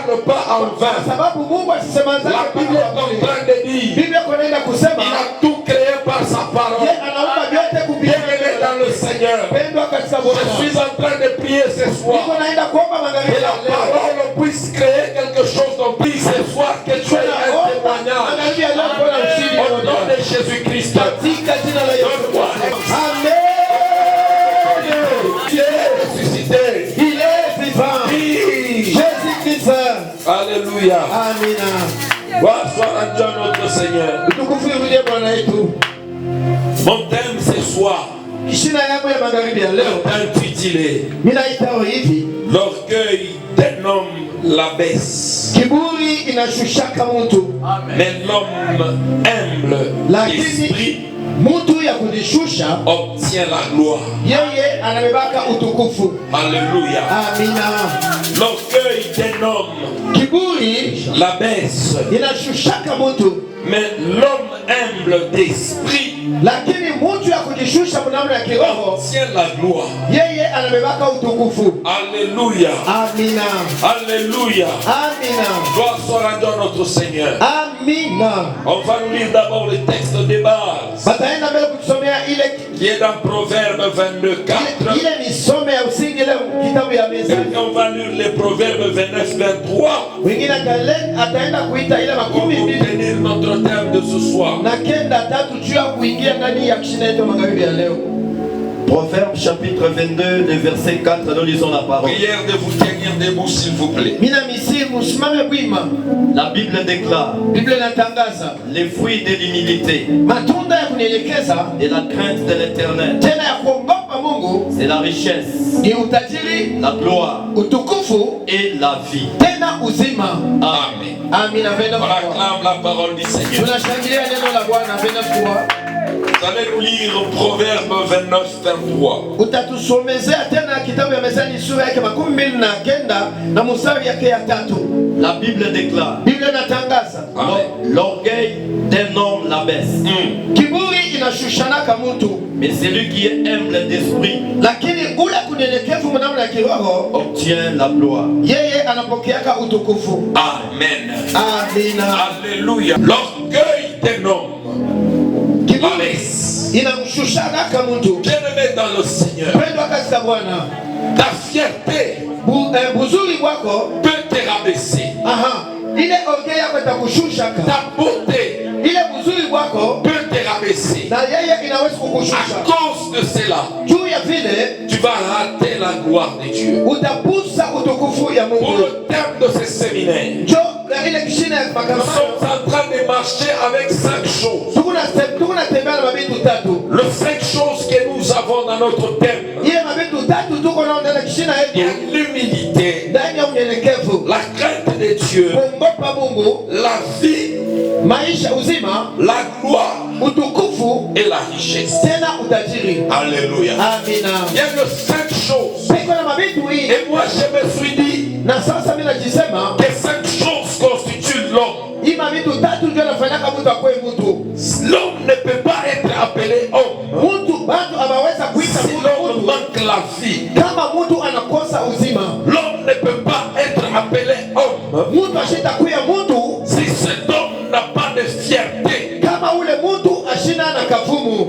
parle pas en vain. La Bible est en train de dire, il a tout créé par sa parole. Bien-aimé dans le Seigneur, je suis en train de prier ce soir que la parole puisse créer quelque chose en plus ce soir, que tu aies un témoignage au nom de Jésus-Christ. Donne-moi. Amen. Il est ressuscité. Il est vivant. Jésus-Christ. Alléluia. Amen. Gloire soit à Dieu notre Seigneur. Mon thème ce soir est intitulé l'orgueil d'un homme l'abaisse, mais l'homme humble d'esprit obtient la gloire. Alléluia. L'orgueil d'un homme l'abaisse, mais l'homme humble d'esprit obtient la gloire. Alléluia. Alléluia. Gloire soit rendue à notre Seigneur. On va nous lire d'abord le texte de base qui est dans Proverbe 22:4. On va lire les Proverbes 29:23 pour obtenir notre thème de ce soir. Proverbe chapitre 22, le verset 4, nous lisons la parole. Prière de vous tenir debout s'il vous plaît. La Bible déclare les fruits de l'humilité et la crainte de l'Éternel, c'est la richesse, la gloire et la vie. Amen. On acclame la parole du Seigneur. Vous allez nous lire Proverbe 29:23. La Bible déclare l'orgueil d'un homme l'abaisse, mais celui qui est humble d'esprit obtient la gloire. Amen. Alléluia. L'orgueil d'un homme l'abaisse. Bien-aimé dans le Seigneur, ta fierté peut te rabaisser. Ta beauté peut te rabaisser. À cause de cela, tu vas rater la gloire de Dieu. Pour le thème de ce séminaire, nous sommes en train de marcher avec 5 choses. Les 5 choses que nous avons dans notre thème: l'humilité, la crainte de Dieu, la vie, la gloire et la richesse. Alléluia. Il y a que 5 choses. Et moi je me suis dit que 5 choses constituent l'homme. L'homme ne peut pas être appelé homme si l'homme manque la vie. L'homme ne peut pas être appelé homme si cet homme n'a pas de fierté.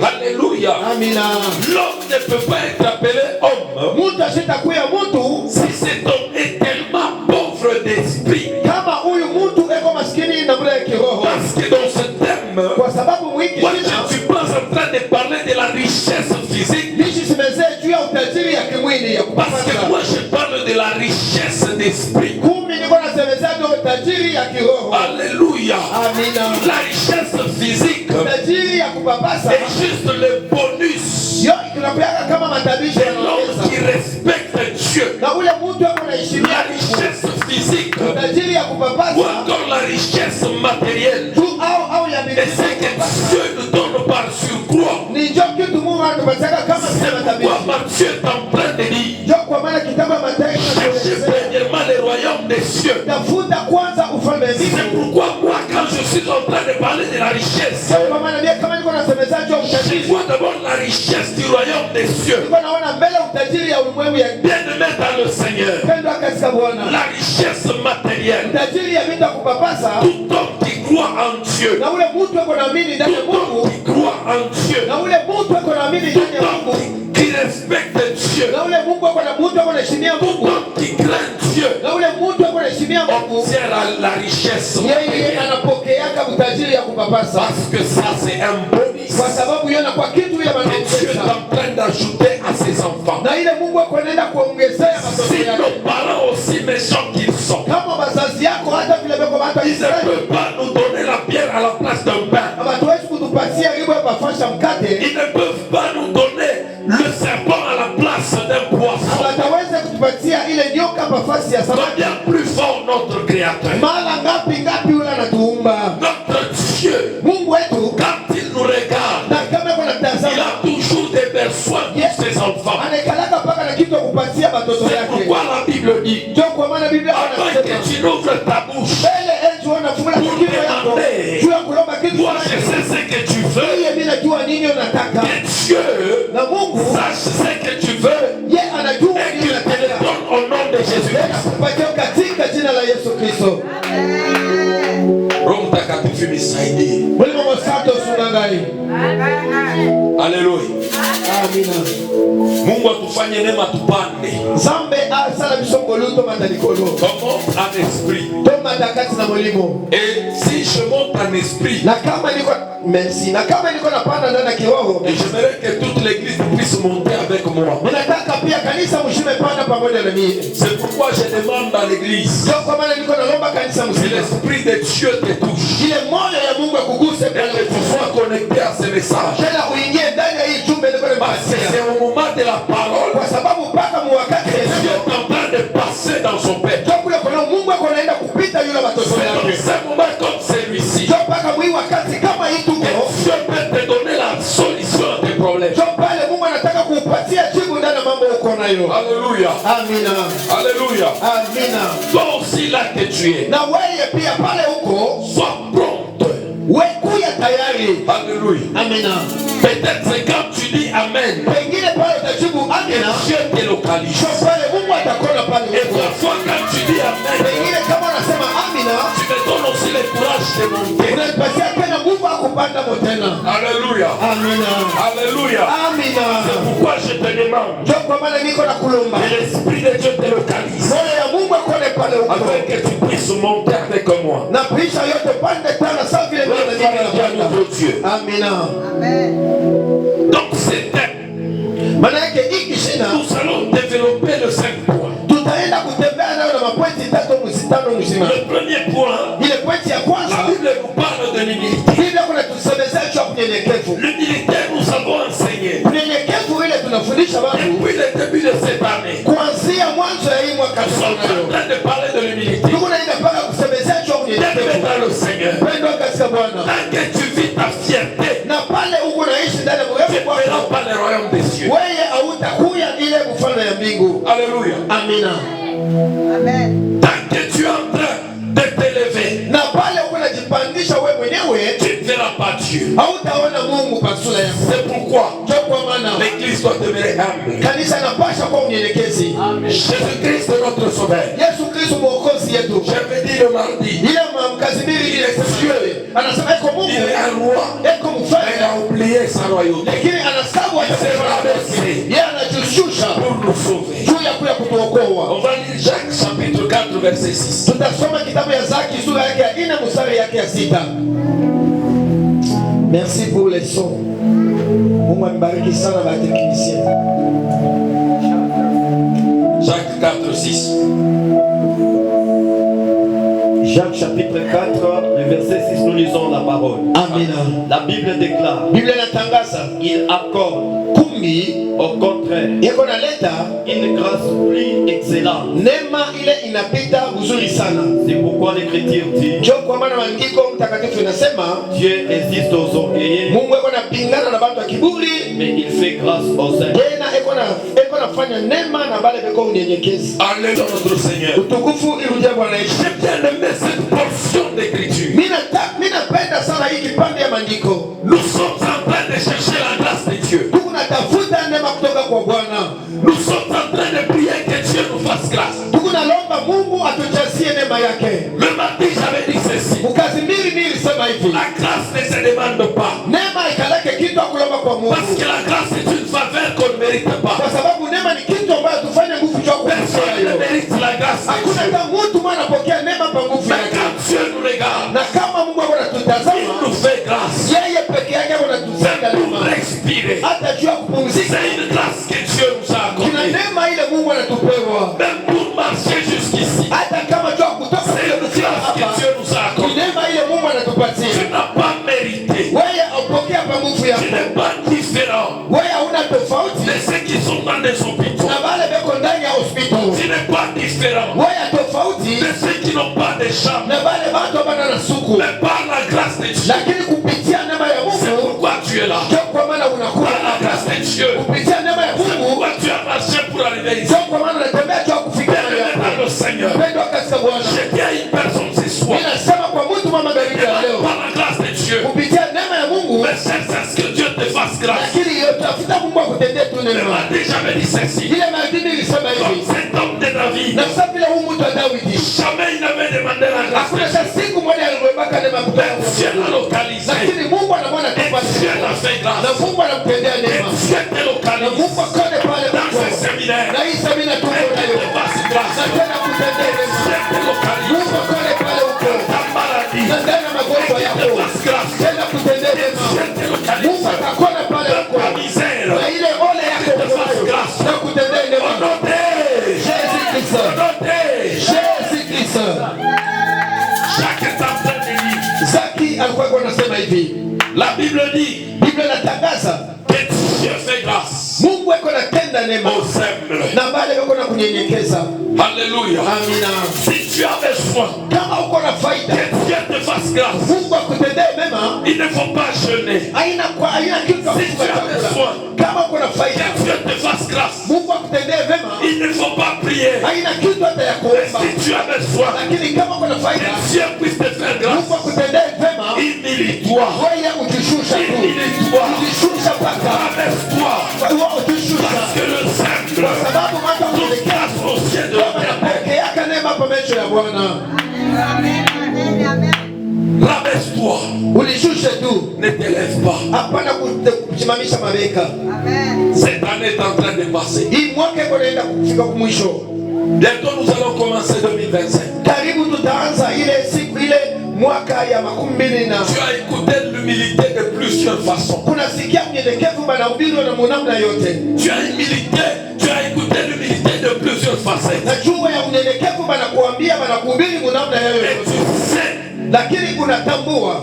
Alléluia. L'homme ne peut pas être appelé homme si cet homme est tellement pauvre d'esprit. Parce que dans ce thème, moi je ne suis pas en train de parler de la richesse physique, parce que moi je parle de la richesse d'esprit. Alléluia. La richesse physique est juste le bonus de l'homme qui respecte Dieu. La richesse physique ou encore la richesse matérielle est ce que Dieu nous donne par surcroît. C'est pourquoi Matthieu est en train de dire: cherchez premièrement le royaume des cieux. C'est pourquoi moi, quand je suis en train de parler de la richesse, je vois d'abord la richesse du royaume des cieux. Bien-aimé dans le Seigneur, la richesse matérielle matériel. Tout homme qui croit en Dieu. Tout homme qui croit en Dieu. Tout homme qui respecte Dieu. Tout homme qui craint Dieu. Obtient la richesse. Parce que ça c'est un bonus. Que Dieu est en train d'ajouter à ses enfants. Si nos parents aussi méchants qu'ils sont, ils ne peuvent pas nous donner la pierre à la place d'un pain. Ils ne peuvent pas nous donner le serpent à la place d'un poisson. Combien plus fort notre Créateur, notre Dieu, quand il nous regarde, il a toujours des besoins pour ses enfants. C'est pourquoi la Bible dit, avant que tu n'ouvres ta bouche pour demander, moi je sais ce que tu veux, que Dieu sache ce que tu veux et qu'il te le donne au nom de Jésus-Christ. Roho Mtakatifu nisaidie. Haleluya. Amina. Mungu atufanye neema tupande. Comment en esprit. Et si je monte en esprit, merci. Et j'aimerais que toute l'église puisse monter avec moi. C'est pourquoi je demande à l'église que l'esprit de Dieu te touche. Et que tu sois connecté à ce message. Parce que c'est au moment de la parole que Dieu est en train de passer dans son père. C'est dans ce moment comme celui-ci que Dieu peut te donner la solution à tes problèmes. Alléluia. Amina. Alléluia. Amina. Toi aussi là que tu es, sois prompt. Alléluia. Amina. Peut-être quand tu dis Amen, Dieu te localise. Et parfois quand tu dis Amen, tu me donnes aussi le courage de monter. Alléluia. Amina. Alléluia. Amina. C'est pourquoi je te demande que l'esprit de Dieu te localise afin que tu puisses monter avec moi. Dieu. Amina. Amen. Donc c'était. Nous allons développer le 5 points. Le premier point, la Bible nous parle de l'humilité. L'humilité nous avons enseigné depuis le début de cette année. Nous sommes en train de parler de l'humilité. T'aimes dans le Seigneur. Tant que tu vis ta fierté, tu ne verras pas le royaume des cieux. Alléluia. Amina. Amen. Tant que tu es en train de t'élever, tu ne verras pas Dieu. C'est pourquoi l'église doit demeurer humble. Jésus-Christ est notre sauveur. J'avais dit le mardi, il est Dieu. Il est un roi. Il a oublié sa royauté. Il s'est rabaissé pour nous sauver. On va lire Jacques chapitre 4 verset 6. Merci pour les sons. Jacques 4 6. Jacques chapitre 4, le verset 6, nous lisons la parole. Amen. La Bible déclare, il accorde au contraire une grâce plus excellente. C'est pourquoi l'Écriture dit, Dieu résiste aux orgueilleux, mais il fait grâce aux humbles. Alléluia notre Seigneur. J'ai bien aimé cette portion d'écriture. Nous sommes en train de chercher la grâce de Dieu. Nous sommes en train de prier que Dieu nous fasse grâce. umpatie neema yake. Le matin, j'avais dit ceci. Ukazi mbili nilisema hivi. La grâce ne se demande pas. Neema ikaleke kitu akulomba kwa Mungu. Parce que la grâce est une faveur qu'on ne mérite pas. Kwa sababu neema ni kitu ambayo tufanye nguvu cha Personne ne mérite la grâce. Hakuna hata mtu mwana anapokea neema kwa nguvu Mais yake. quand Dieu nous regarde, Na kama Mungu il anatutazama, nous fait grâce. yeye peke yake anatuzanga C'est pour neema. respirer. Hata juu ya kupumzika. C'est une grâce que Dieu nous a Kuna accordée. neema ile Mungu anatupewa. Même pour marcher jusqu'ici. Hata kama juu ya kutoka C'est kule une kufika grâce que hapa. Dieu nous a Ni accordée. neema ile Mungu Tu anatupatia. n'as pas mérité. Wewe upokea kwa nguvu Tu yako. n'es pas différent Wewe hauna tofauti de ceux qui sont dans des hôpitaux. na wale beko ndani ya hospitali. Tu n'es pas différent Wewe tofauti de ceux qui n'ont pas de chambre. na wale watu ambao wana suku. Mais par la grâce de Dieu, Lakini kupitia neema ya c'est Mungu pourquoi tu es là. ndio kwa maana unakuwa Par la hapa. grâce de Dieu, Kupitia neema ya c'est Mungu pourquoi tu as marché pour arriver ici. ndio kwa maana unatembea juu ya kufika mahali Bien-aimé dans hapa. le Seigneur, Mpendwa katika Bwana. j'ai dit à une personne ce soir, Ninasema kwa mtu mama magharibi ya leo. par la grâce de Dieu, Kupitia neema ya Mungu mais cherche à ce que Dieu te fasse grâce. lakini tafuta Mungu akutendee tu Le neema. matin, j'avais dit ceci. Ile maadili ilisema Comme hivi. cet homme de David, Na sasa vile huyu mtu wa Daudi. jamais il n'avait demandé la grâce de Hakuna Dieu. hata siku moja alibebaka neema kutoka Mais kwa Dieu Mungu. l'a localisé. Lakini Mungu anamwona Et kama Dieu l'a fait na grâce. Mungu anamtendea Et neema. Dieu te Na localise Mungu akone pale dans ce kwako. séminaire. Na hii semina tuko Et nayo. te fasse grâce. Na tena kutendea neema. Dieu te localise Mungu akone pale huko. ta maladie. Na ndani ya magonjwa Et yako. te fasse grâce. Tena kutendea neema. Dieu te localise Mungu akakona pale dans huko. ta misère. Na ile ole yako unayo. Na kutendea neema. Notez. Jésus Christ. Notez. Jésus Christ. Jacques est en train de lire. Zaki alikuwa anasema hivi. La Bible dit Biblia inatangaza que Dieu fait grâce Mungu eko natenda neema aux humbles. na wale wako na kunyenyekeza. Alléluia. Amina. Si tu as besoin Kama uko na faida, que Dieu te fasse grâce, Mungu akutendee mema, il ne faut pas jeûner. haina kitu cha Si tu kufunga as chakula. besoin Kama uko na que faida, Dieu te fasse grâce, Mungu akutendee mema, il ne faut pas prier. haina kitu hata ya Mais kuomba. si tu as besoin Lakini kama uko na que faida, Dieu puisse te faire grâce, Mungu akutendee mema, humilie-toi. wewe ujishusha tu. Humilie-toi. Ujishusha paka. Abaisse-toi. Wewe ujishusha. Parce que le simple Kwa sababu mambo trouve yanatokea grâce au ciel de l'éternel. pokeaka neema kwa macho ya Bwana. Rabaisse-toi. Ulishushe tu. Ne t'élève pas. Hapana kusimamisha mabeka. Cette année est en train de passer. Hii mwaka iko naenda kufika mwisho. Bientôt nous allons commencer 2025. Karibu tutaanza ile siku ile mwaka ya 2020 na Tu as écouté l'humilité de plusieurs façons. kunasikia unyenyekevu banahubiriwa na munamna yote. Tu as écouté l'humilité de plusieurs facettes. Na juu ya unyenyekevu banakuambia banakuhubiri munamna Et yote. tu sais Lakini unatambua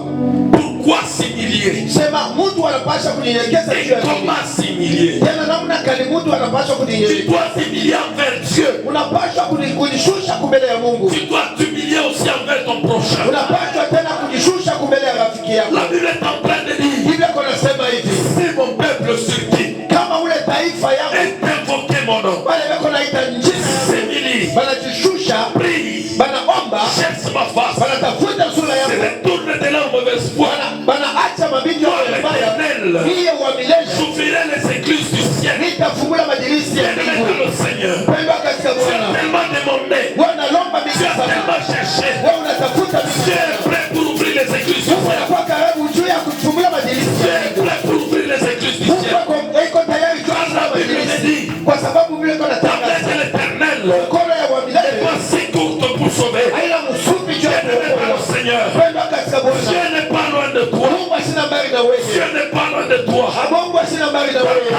pourquoi s'humilier sema mtu anapaswa kunyenyekeza et juu ya nini? comment s'humilier. Tena namna gani mtu anapaswa Tu kunyenyekeza? dois t'humilier envers Dieu. Unapaswa kujishusha mbele ya Mungu. Tu dois t'humilier aussi envers ton prochain. Unapaswa tena kujishusha mbele ya rafiki yako. La Bible est en train de dire, Biblia konasema hivi, si mon peuple sur qui kama ule taifa yako est invoqué mon nom, wale wako naita njina s'humilie, banajishusha, prie, banaomba, cherche ma face, banatafuta sura se yako, détourne de leur mauvaise foi, banaacha mabinti yao mabaya, hiyo wa milele j'ouvrirai les écluses du ciel. nitafungula madirisi ya Bien-aimé mbingu. dans le Seigneur, Pendwa katika tu as Bwana, tellement demandé, wewe unalomba tu mingi as sana, tellement cherché, wewe unatafuta tu mingi es sana. prêt pour ouvrir les écluses du Mungu ciel. anakuwa karibu juu ya kufungula madirisi Tu ya es mbingu. prêt pour ouvrir les écluses du Mungu ciel. iko tayari juu ya kufungula madirisi, kwa sababu Biblia iko Ta main natangaza de l'éternel mkono ya wa milele est si courte pour sauver. haina mfupi juu ya Bien-aimé dans le kuokoa. Seigneur, Pendwa katika Dieu Bwana, n'est pas loin de toi. Mungu asina mbali na Dieu wewe. n'est pas loin de toi. Mungu asina mbali na Dans wewe.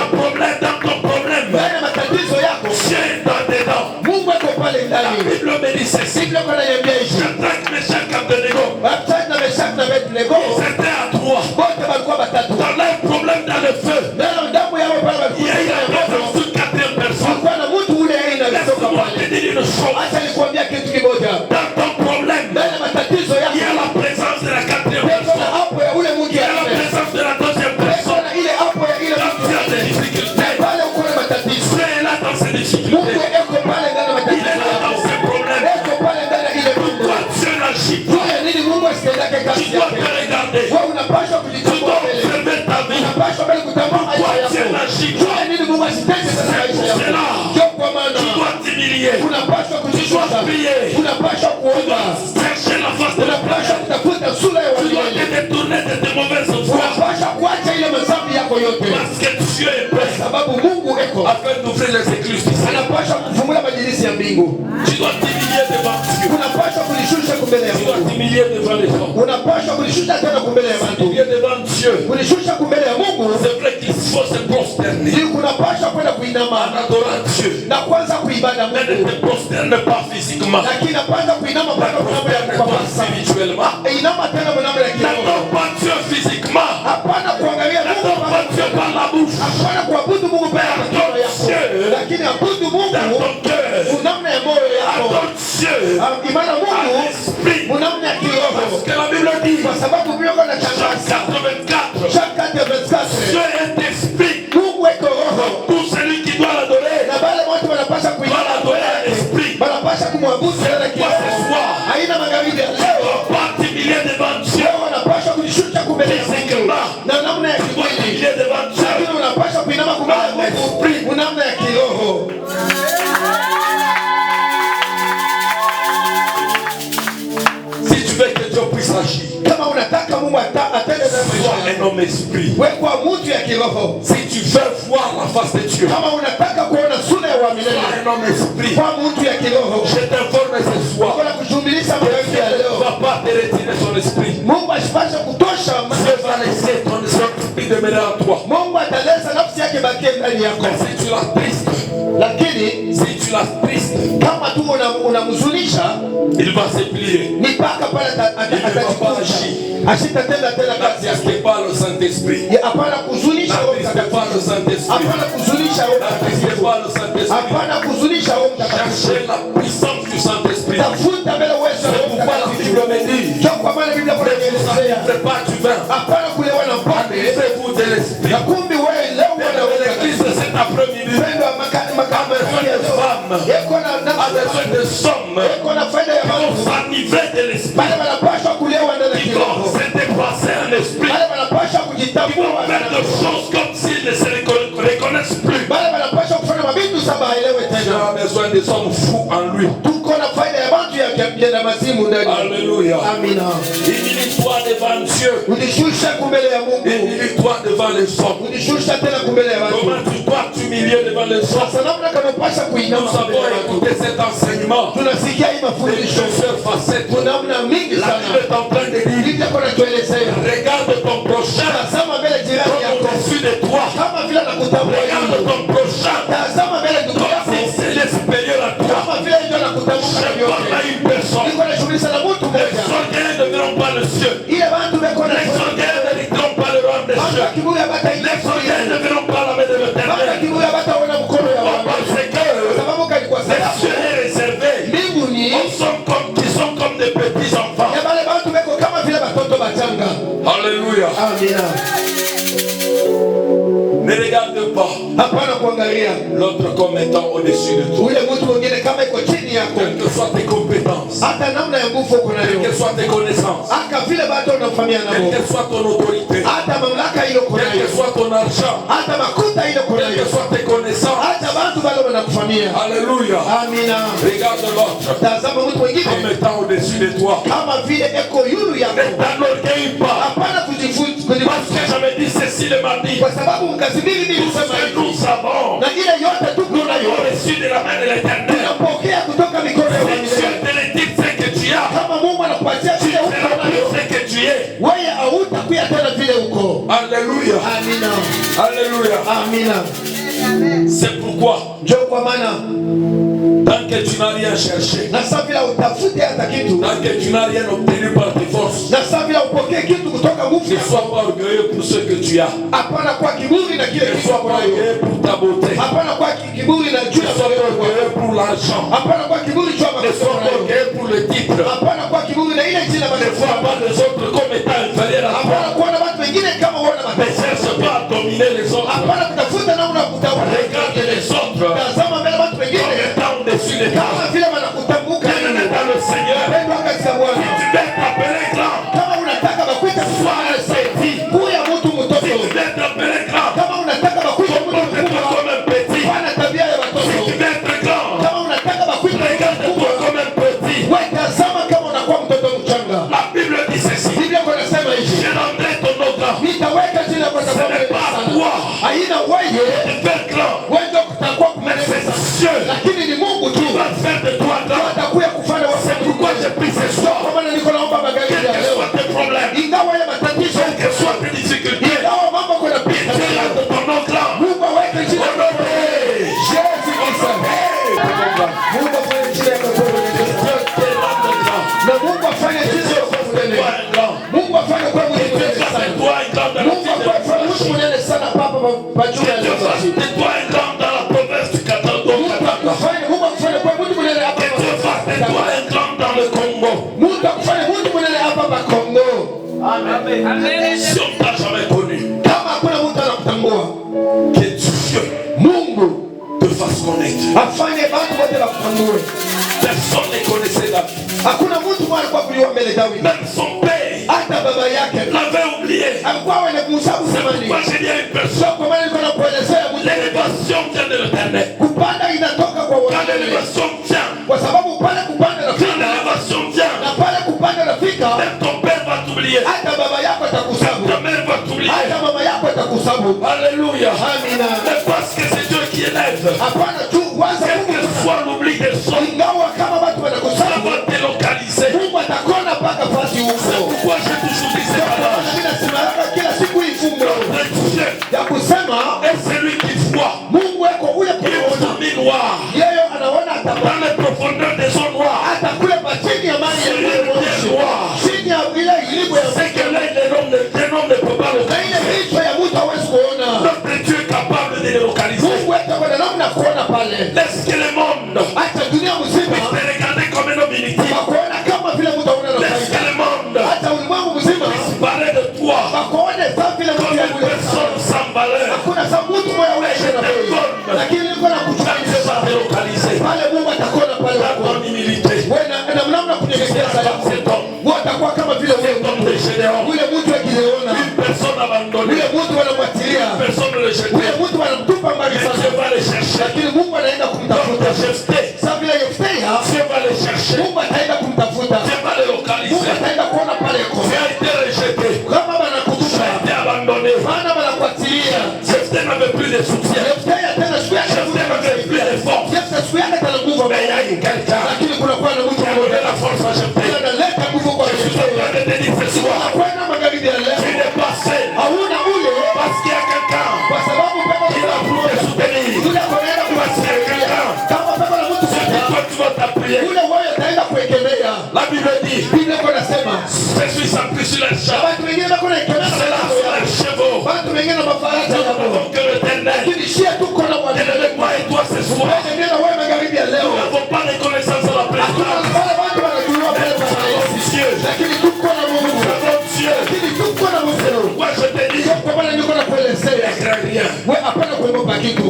dans ton problème, Ndani ya matatizo yako, Dieu est dans dedans. Mungu ako pale La ndani. Bible me dit ceci. Biblia iko inaniambia hivi. Shadrach, Meshach, Abednego, Baptiste na Meshaki na Abednego c'était à trois. wote walikuwa watatu. Dans leur problème dans le feu, Nalo damu yao pale il y a eu la walikuwa présence d'une quatrième personne. kulikuwa na mtu ule aina alitoka Laisse-moi te pale. dire une chose. Acha nikwambia kitu kimoja. Dans ton problème, Ndani ya matatizo il y a yako, la présence de la quatrième peko na personne. hapo ya ule mtu Il y a la yale. présence de la deuxième Peko personne. na ile hapo ya ile Quand mtu tu as yale. des difficultés, Pale uko na matatizo. Dieu est là dans ces Mungu difficultés. eko pale ndani ya Il est matatizo là dans yako. ces problèmes. Eko pale ndani ya ile mambo. Pourquoi Dieu n'agit pas? Jua nini Mungu asitendake Tu kazi dois yake. te regarder. Wewe unapaswa Tu kujitambua dois mbele. observer ta vie. Unapaswa mbele kutambua maisha Pourquoi Dieu yako. n'agit Jua pas? nini Mungu asitende katika maisha yako. C'est là. Ndio kwa Tu maana dois t'humilier. unapaswa Tu dois kujishusha. prier. Unapaswa Et Dieu est prêt afin d'ouvrir les écluses d'ici. Tu dois t'humilier devant Dieu. Tu dois t'humilier devant les hommes. T'humilier devant Dieu. C'est vrai qu'il faut se prosterner en adorant Dieu. Mais ne te prosterne pas physiquement. Prosterne-toi spirituellement. N'adore pas Dieu physiquement. N'adore pas Dieu par la bouche. Adore Dieu dans ton cœur. Adore Dieu à l'esprit. Parce que la Bible dit, Jean 84, Dieu est esprit. Pour celui qui doit l'adorer, doit l'adorer à l'esprit. C'est quoi ce soir? Tu dois pas t'humilier devant Dieu. Physiquement, tu dois t'humilier devant Dieu. Si tu veux que Dieu puisse agir, sois un homme esprit. Si tu veux voir la face de Dieu, sois un homme esprit. Je t'informe ce soir, Dieu ne va pas te retirer son esprit. Dieu va laisser ton esprit demeurer en toi. Mais si tu l'as triste, si tu l'as triste, il va se plier. Il ne va pas agir. N'attristez pas le Saint-Esprit. N'attristez pas le Saint-Esprit. N'attristez pas le Saint-Esprit. Cherchez la puissance du Saint-Esprit. C'est pourquoi la Bible me dit, ne vous pas du vin. Enivrez-vous de l'Esprit. L'église de cet après-midi a besoin de femmes, a besoin de hommes qui vont s'enivrer de l'Esprit, qui vont se dépasser en esprit, qui vont faire des choses comme s'ils ne se reconnaissent plus. Dieu a besoin des hommes fous en lui. Alléluia. Humilie-toi devant Dieu. Humilie-toi devant les hommes. Comment tu dois t'humilier devant les hommes? Nous avons écouté cet enseignement de plusieurs facettes. La Bible est en train de dire, regarde ton prochain comme au-dessus de toi. Regarde ton prochain comme si c'est supérieur à toi. Je parle à une personne. Les orgueils ne verront pas le ciel. Les orgueils ne verront pas le royaume des cieux. Les orgueils ne verront pas la main de l'Éternel. Parce que le ciel est réservé aux hommes qui sont comme des petits enfants. Alléluia. Ne regarde pas l'autre comme étant au-dessus de toi. Quelles que soient tes compétences, quelles que soient tes connaissances, quelle que soit ton autorité, quel que soit ton argent, quelles que soient tes connaissances. Alléluia. Regarde l'autre comme étant au-dessus de toi. Ne t'enorgueillis pas. Parce que j'avais dit ceci le mardi. Tout ce que nous savons, nous l'avons reçu de la main de l'Éternel. Si Dieu te le dit, c'est que tu as. Tu seras plus ce que tu es. Alléluia. Alléluia. C'est pourquoi, tant que tu n'as rien cherché, tant que tu n'as rien obtenu par tes forces, ne sois pas orgueilleux pour ce que tu as. Ne sois pas orgueilleux pour ta beauté. Ne sois pas orgueilleux pour l'argent. Ne sois pas orgueilleux pour le titre. Ne vois pas les autres comme étant inférieurs à toi. Ne cherche pas à dominer les autres. Regarde les autres comme étant au-dessus de toi. Bien-aimé dans le Seigneur, si tu veux t'appeler grand, sois un petit. Si tu veux t'appeler grand, comporte-toi comme un petit. Si tu veux être grand, regarde-toi comme un petit. La Bible dit ceci. Je rendrai ton nom grand. Ce n'est pas toi yeye wewe ndio kutakuwa kumeleza, lakini ni Mungu tu atakuya kufanya wakati. Kwa maana niko naomba magari ya leo, ingawa ya matatizo, ingawa mambo kuna pita, Mungu aweke njia. Mungu afanye njia na Mungu afanye njia kwa Mungu afanye kwa Mungu sana. Mungu afanye mtu mwenye sana papa bajua ya leo. Mungu afanye kwa mtu mwenye hapa Mungu afanye mtu mwenye hapa Kongo. Amen. Amen. Si on t'a jamais connu, kama hakuna mtu anakutambua, que Dieu Mungu te fasse connaître. afanye watu wote wakutambue. Personne ne connaissait David. Hakuna mtu mwana kwa kuliwa mbele Daudi. Même son père Hata baba yake l'avait oublié. alikuwa anakumsabu zamani. Moi j'ai dit à une personne, Kwa maana niko nakuelezea l'élévation vient de l'Éternel. kupanda inatoka kwa Quand Bwana. l'élévation vient, Kwa sababu pale kupanda quand nafika l'élévation vient, na pale kupanda nafika, même ton père va t'oublier. hata baba yako atakusabu, Ta mère va t'oublier. hata mama yako atakusabu. Alléluia. Amina. Mais parce que c'est Dieu qui élève. Hapana tu kwanza Quel que Mungu, soit l'oubli des hommes, ingawa kama watu ça wanakusabu, va te localiser. Mungu atakona mpaka fasi huko. Pourquoi j'ai toujours dit ces paroles? Mimi nasimama kila siku hii fungo Le Dieu ya kusema est celui qui voit. Mungu wako ule Il kuona, est mis noir. yeye anaona atabaki Dans les profondeurs des eaux noires. hata kule chini ya maji ya moshi, chini ya ile iligo ya C'est que l'œil de l'homme ne peut pas na localiser. ile kichwa ya mtu hawezi kuona. Notre Dieu est capable de les localiser. Mungu wetu kwa namna kuona pale, Laisse que le monde hata dunia mzima te regarder comme un homme inutile. wakuona kama vile mtu hauna Laisse que nafasi, le monde hata ulimwengu mzima parle de toi wakuone sawa vile mtu comme une yule. personne sans valeur. Hakuna sababu mtu mmoja ule na wewe, lakini niko na Quand kuchukua Dieu va te localiser, pale, Mungu atakuona pale dans wako ton humilité, wewe na namna kunyenyekeza yako, cet homme, wewe utakuwa kama vile cet homme de Gédéon, ule mtu akileona, une personne abandonnée, ule mtu wanamwatilia, personne ne le jette. ule mtu wanamtupa mbali Mais Dieu sana, va le chercher. lakini Mungu anaenda Donc kumtafuta. Jephthé, Sasa vile Yeftea, Dieu va le chercher. Mungu ataenda kumtafuta, Dieu va le Mungu localiser. ataenda kuona pale Tu yuko. as été rejeté. Kama Tu banakutupa, as été abandonné. maana banakuatilia. Jephthé n'avait plus de soutien. Yeftea tena siku yake Jephthé n'avait plus de force. Yeftea siku yake tena nguvu, Mais il y a eu quelqu'un lakini kuna kwa na mtu qui a donné la force à Jephthé. analeta nguvu kwa Je suis en Yeftea. train de te dire ce soir, Kwenda magharibi ya tu leo n'es pas seul. hauna ule, Parce qu'il y a quelqu'un kwa sababu pepo qui va pour te soutenir. yule anaenda kuwasaidia. Kama pepo na mtu C'est toi tu vas t'appuyer. yule wewe ataenda kuegemea. La Bible dit, Biblia iko nasema je suis appuyé sur les chats. watu wengine wako na egemea C'est là sur les chevaux. watu wengine na mafarasi Nous hapo, n'avons que l'éternel. lakini shia tuko na Et wale avec moi et toi ce soir, wewe na wewe magharibi ya nous leo. n'avons pas reconnaissance à la Hakuna présence. wale watu wanajua pale Nous pale, avons Dieu. lakini tuko na Nous Mungu, avons Dieu. lakini tuko na Mungu. Moi je te dis, Kwa maana niko na kuelezea ne crains rien. wewe, hapana kuogopa kitu.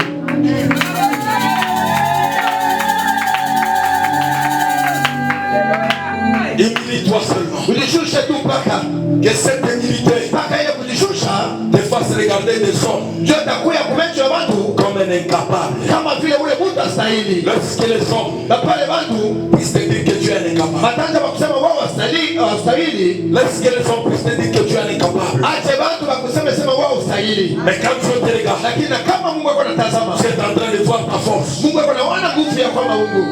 Humilie-toi seulement. Kujishusha tu mpaka Que cette humilité mpaka ile kujishusha te fasse regarder des hommes ndio takuya kumecho watu comme un incapable. kama vile ule mtu astahili, Lorsque les hommes na pale watu puissent te dire que tu es un incapable. matanja wakusema wao wastahili, Lorsque les hommes puissent te dire que tu es un incapable. ache watu wakuseme sema wao ustahili, Mais quand Dieu te regarde, lakini na kama Mungu ako anatazama, tu es en train de voir ta force. Mungu ako anaona nguvu ya kwamba Mungu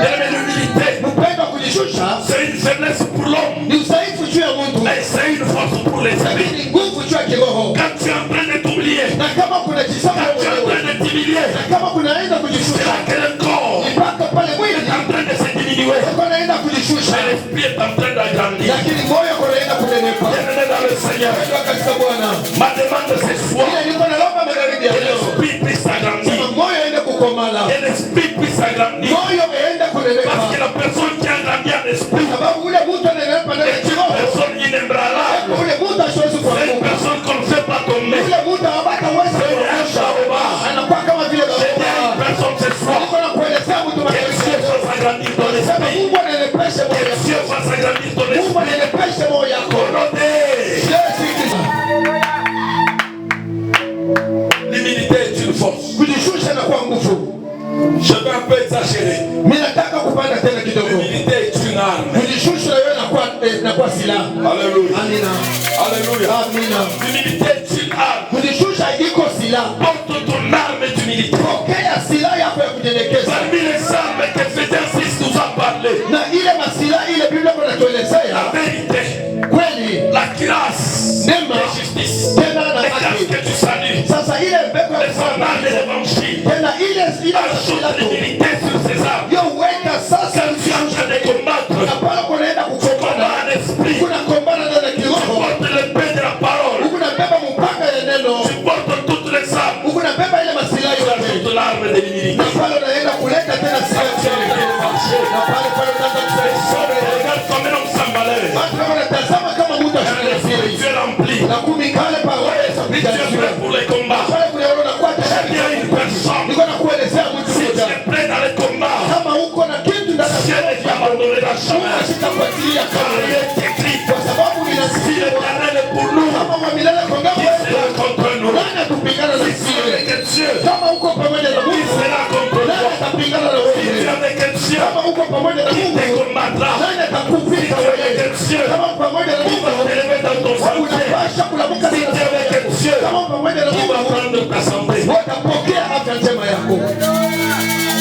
Et l'humilité, mpendo wa kujishusha c'est une faiblesse pour l'homme, ni udhaifu juu ya mtu, mais c'est une force pour les esprits. lakini nguvu juu ya kiroho. Quand tu es en train de t'oublier, Na kama kuna quand jisama tu es en mwenyewe, train de t'humilier, na kama kunaenda c'est kujishusha, là que le corps ni mpaka pale mwili est en train de se diminuer. uko naenda kujishusha, Mais l'esprit est en train d'agrandir. lakini moyo uko naenda kunenepa. Bien-aimé dans le Seigneur, Mpendwa katika Bwana, ma demande ce soir, ile niko naomba magharibi ya que leo, l'esprit puisse s'agrandir. sema moyo ende kukomala, Que l'esprit puisse s'agrandir. moyo ende kunenepa, Parce que la personne qui a grandi en esprit, sababu ule mtu ananenepa ndani ya est une kiroho, personne inébranlable. ule mtu asiwezi C'est une kuanguka, personne qu'on ne fait pas tomber. ule mtu hapata uwezo wa C'est un kuangusha, charoba. anakuwa kama vile J'ai dit à une baba. personne ce soir, Niko na kuelezea mtu que magharibi Dieu ya leo, fasse agrandir ton sema esprit. Mungu anenepeshe moyo Que wako, Dieu fasse agrandir ton Mungu esprit. anenepeshe moyo wako. Notez, Yesu Kristo, l'humilité est une force. kujishusha na kuwa nguvu. Je vais un peu exagérer. Mimi nataka kupanda tena kidogo. L'humilité est une arme. Kujishusha na wewe nakuwa silaha. Alléluia. Amina. Alléluia. Amina. L'humilité est une arme. Kujishusha iko silaha. Porte ton la vérité, la grâce, la justice, les grâces que tu salues, les sandales de l'évangile, ajoute l'humilité sur ces armes. Quand tu es en train de combattre, combat en esprit, tu portes l'épée de la parole, tu portes toutes les armes, tu ajoutes l'arme de l'humilité. Regarde comme un homme sans valeur. Tu es rempli. Tu es prêt pour les combats. Il y a une personne. Si tu es prêt dans les combats, Dieu ne t'abandonnera jamais. Car il est écrit, si l'Éternel est pour nous, qui sera contre nous? Si tu es avec Dieu, qui sera contre toi? Si tu es avec Dieu, qui te combattra? Si tu es avec Dieu, qui va t'élever dans ton sentier? Si tu es avec Dieu, qui va prendre ta santé?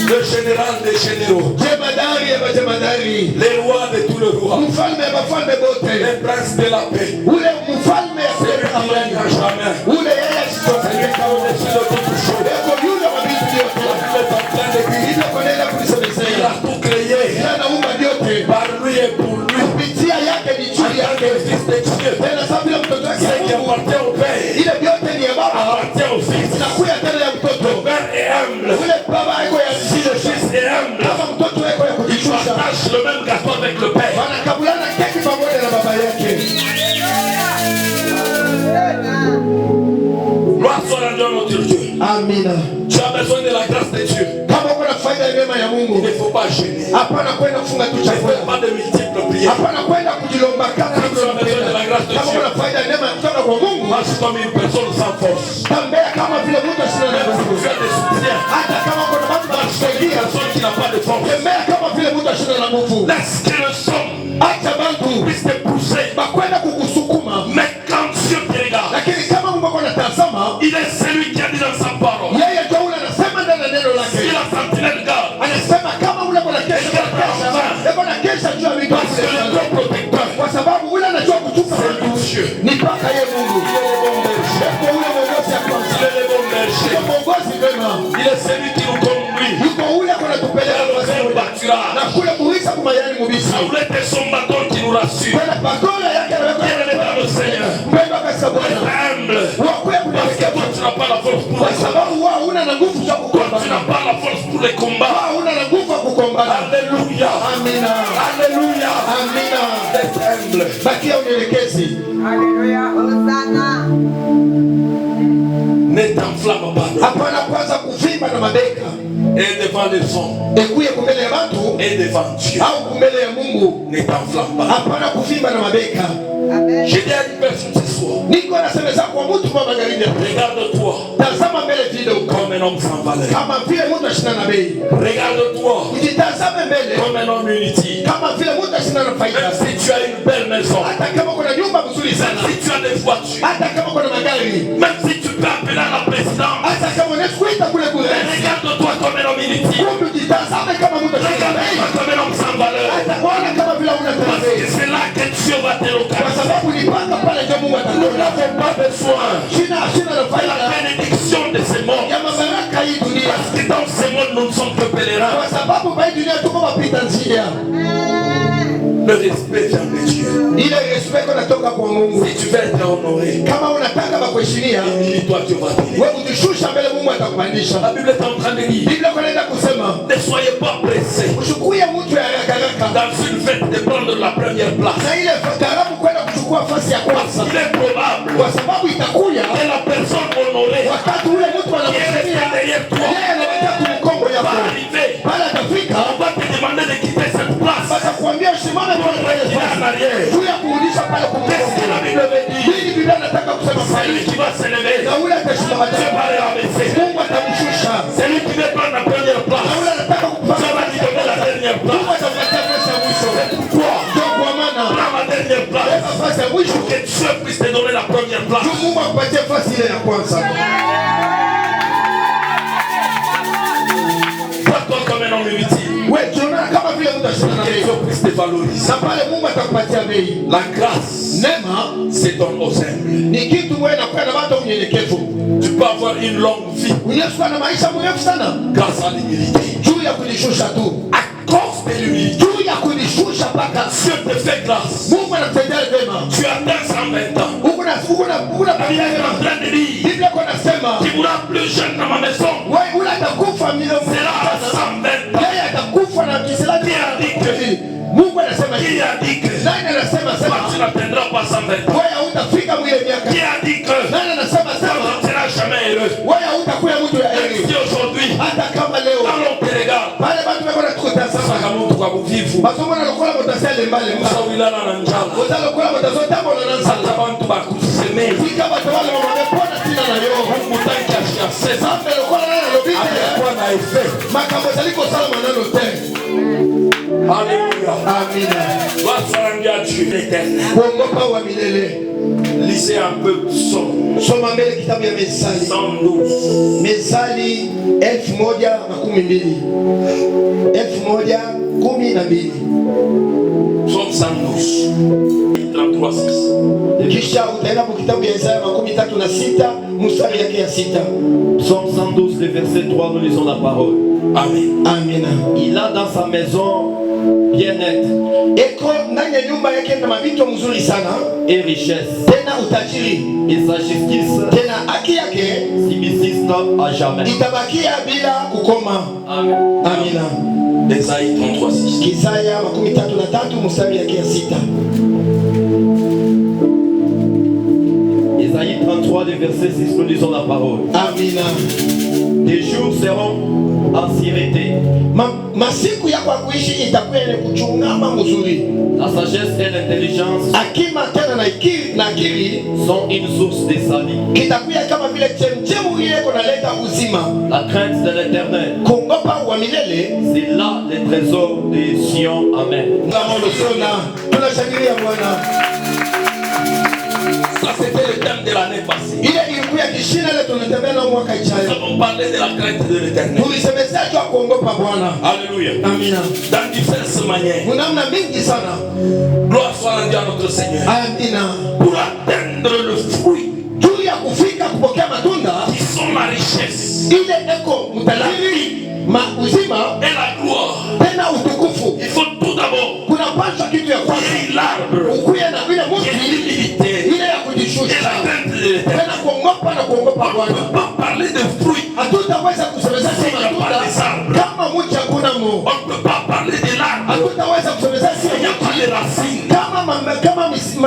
Le général des généraux, les rois de tous les rois, les princes de la paix, celui qui règne à jamais, celui qui est au-dessus de toute chose. La Bible est en train de dire, il a tout créé par lui et pour lui. En tant que fils de Dieu, ce qui appartient au Père appartient au Fils. Le Père est humble. Si le Fils est humble, il partage le même gâteau avec le Père. Gloire soit rendue à notre Dieu. Amina. Tu as besoin de la grâce de Dieu. Il ne faut pas gêner. Ne fais pas de multiples prières. Tu as besoin de la grâce de Dieu. Marche comme une personne sans force. Même si tu as des soutiens, marche comme une personne qui n'a pas de force. Laisse que le son puisse te pousser. Mais quand Dieu te regarde, il est celui qui a dit dans sa parole, si la sentinelle garde, parce que le Dieu protecteur, c'est Dieu. Il est le bon berger. Il est celui qui nous conduit. Il bâtira. Aulete son bâton qui nous rassure. Bien-aimé dans le Seigneur, humble, parce que toi tu n'as pas la force pour les combats. Toi tu n'as pas la force pour les combats. Alléluia. Alléluia. D'être humble. Ne t'enflamme pas. Et devant les hommes, et devant Dieu, ne t'enflamme pas. J'ai dit à une personne ce soir, regarde-toi comme un homme sans valeur. Regarde-toi comme un homme inutile. Même si tu as une belle maison, même si tu as des voitures, même si tu peux appeler à la présidence, regarde-toi comme un homme inutile. Regarde-toi comme un homme sans valeur. Parce que c'est là que Dieu va te localiser. Nous n'avons pas besoin de la bénédiction de ce monde. Parce que dans ce monde, nous ne sommes que pèlerins. Le respect vient de Dieu. Si tu veux être honoré, humilie-toi, Dieu va t'aider. La Bible est en train de dire, ne soyez pas pressés dans une fête de prendre la première place. Il est probable que la personne honorée qui est derrière toi va arriver. On va te demander de quitter cette place. Qu'est-ce que la Bible veut dire? C'est lui qui va s'élever. Dieu va le rabaisser. C'est lui qui veut prendre la première place. Dieu va lui donner la dernière place. C'est pourquoi prends la dernière place pour que Dieu puisse te donner la première place. Pas toi comme un homme inutile. Que Dieu puisse te valoriser. La grâce, c'est ton aux humbles. Tu peux avoir une longue vie grâce à l'humilité. À cause de l'humilité, Dieu te fait grâce. Tu as 120 ans. La Bible est en train de dire, tu mourras plus jeune dans ma maison. C'est là à 120 ans. Qui a dit que tu n'atteindras pas 120 ans? Qui a dit que tu ne seras jamais heureux? Même si aujourd'hui, quand on te regarde, alléluia. Amen. Dieu l'éternel. Lisez un peu Psaume 112. Mezali 1112. Psaume 112. 33:6. Kisha utaenda kwa kitabu ya Isaya 36 mstari yake ya 6. Psaume 112, le verset 3, nous lisons la parole. Amen. Amen. Il a dans sa maison bien-être et richesse. Et sa justice subsiste à jamais. Amen. Amen. Ésaïe 33:6. Isaya 33 mstari yake ya 6. Ésaïe 33, le verset 6, nous lisons la parole. Amen. Tes jours seront en sûreté. Masiku yako ya kuishi itakuwa ile kuchungama mzuri. La sagesse et l'intelligence Akima tena na akili sont une source de salut. kitakuwa kama vile chemchemu ile kunaleta uzima. La crainte de l'Éternel, Kuogopa wa milele, c'est là le trésor de Sion. Amen. Tunashangilia Bwana. Ça c'était le thème de l'année passée. Ile ilikuwa kishina ile tunatembea na mwaka Nous ijayo. avons parlé de la crainte de l'Éternel. Tulisemesha juu ya kuogopa Bwana. Alléluia. Amina. Dans diverses manières. Namna mingi sana. Gloire soit rendue à notre Seigneur. Amina. Pour atteindre le fruit Juu ya kufika kupokea matunda qui sont la richesse, ile eko mtajiri uzima et la gloire. tena utukufu. Il faut tout d'abord Kuna pasha kitu ya kwanza. qu'il y ait l'arbre Ukuye na vile qui mtu est l'humilité ile ya et kujishusha. la crainte de l'Éternel. Tena kuogopa na kuogopa On ne Bwana. peut pas parler de fruits. Hatutaweza kusemeza matunda kama mti hakuna Mungu. On ne peut pas parler de l'arbre. Hatutaweza kusemeza Il n'y a pas de racines. kama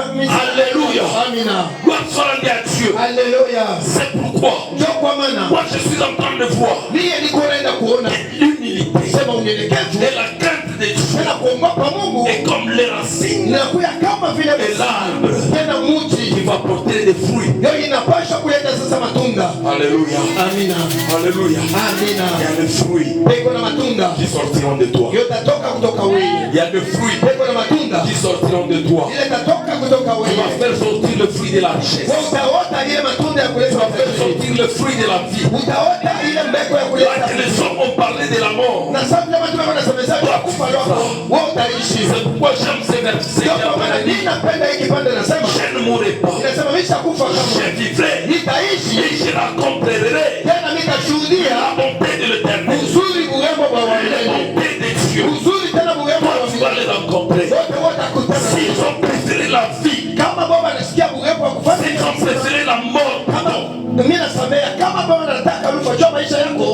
Alléluia. Amina. Gloire soit rendue à Dieu. Alléluia. C'est pourquoi Ndio kwa maana moi je suis en train de voir mimi niko naenda kuona l'humilité sema unyenyekevu et la crainte de Dieu tena kuogopa Mungu est comme les racines inakuya kama vile et l'arbre tena mti qui va porter des fruits. ndio inapaswa kuleta sasa matunda. Alléluia. Amina. Alléluia. Amina. Il y a des fruits Peko na matunda qui sortiront de toi. yotatoka kutoka wewe. Il y a des fruits Peko na matunda qui sortiront de toi. ile tatoka kutoka Tu vas wewe. faire sortir le fruit de la richesse. Wewe utaota ile matunda ya Tu kuleta vas faire pesa. sortir le fruit de la vie. Utaota ile mbeko ya Là kuleta que les hommes ont parlé de la mort. na sasa kama tunasemeza kwa kufa lako wewe utaishi. C'est pourquoi j'aime ces versets. Ndio kwa maana mimi napenda hiki kipande nasema Je ne mourrai pas. inasema mimi sitakufa Je kama vivrai nitaishi et je rencontrerai tena nitashuhudia la bonté de l'Éternel. uzuri urembo wa La milele. bonté de Dieu. Uzuri tena urembo wa Toi, tu vas milele. les rencontrer. Wote watakutana. S'ils ont préféré la vie, Kama baba anasikia urembo wa kufanya s'ils ont préféré la mort kama mimi nasamea kama baba anataka ufacho maisha yako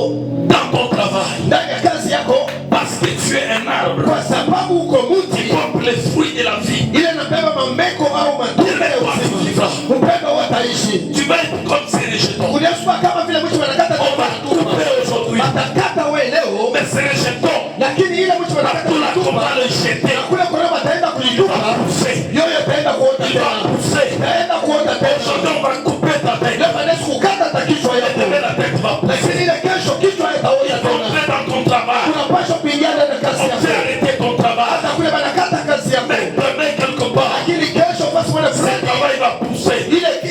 dans ton travail, ndani ya kazi yako parce que tu es un arbre kwa sababu uko mti qui porte les fruits de la vie, ile nabeba mambeko au matunda ya uzima. Mpendo wataishi. tu vas être comme ces rejetons. Unasema kama vile mtu anakata On va couper aujourd'hui, atakata wewe leo mais ces rejetons, lakini ile mtu anakata tout là qu'on va le jeter, na kule kuna wataenda il kulitupa va pousser, yoyo itaenda kuota il va tena pousser. itaenda kuota tena Aujourd'hui, on va couper ta tête. leo bado kukata takichwa Et yako demain, la tête va pousser. lakini ile kesho kichwa itaota Il faut tena entrer dans ton travail. unapaswa kuingia ndani ya kazi On yako fait arrêter ton travail. hata kule banakata kazi yako Mais demain, quelque part, lakini kesho basi mwana ce fulani travail va pousser.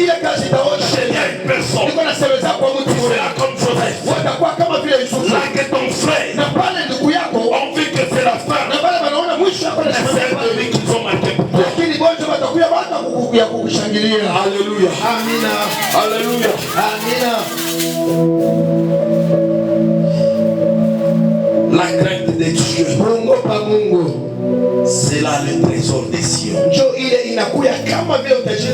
ile kazi itaota Chez tena une personne, niko nasemeza kwa mtu tu mmoja seras comme Joseph. watakuwa kama vile Yusufu Là que ton frère, na pale ndugu yako on vit que c'est la fin. na pale wanaona mwisho wako na Mais c'est ndio watakuja watu ya kukushangilia. Alléluia. Amina. Alléluia. Amina. La crainte de Dieu, Kuogopa Mungu, c'est là le trésor des Sion. ndio ile inakuya kama vile utajiri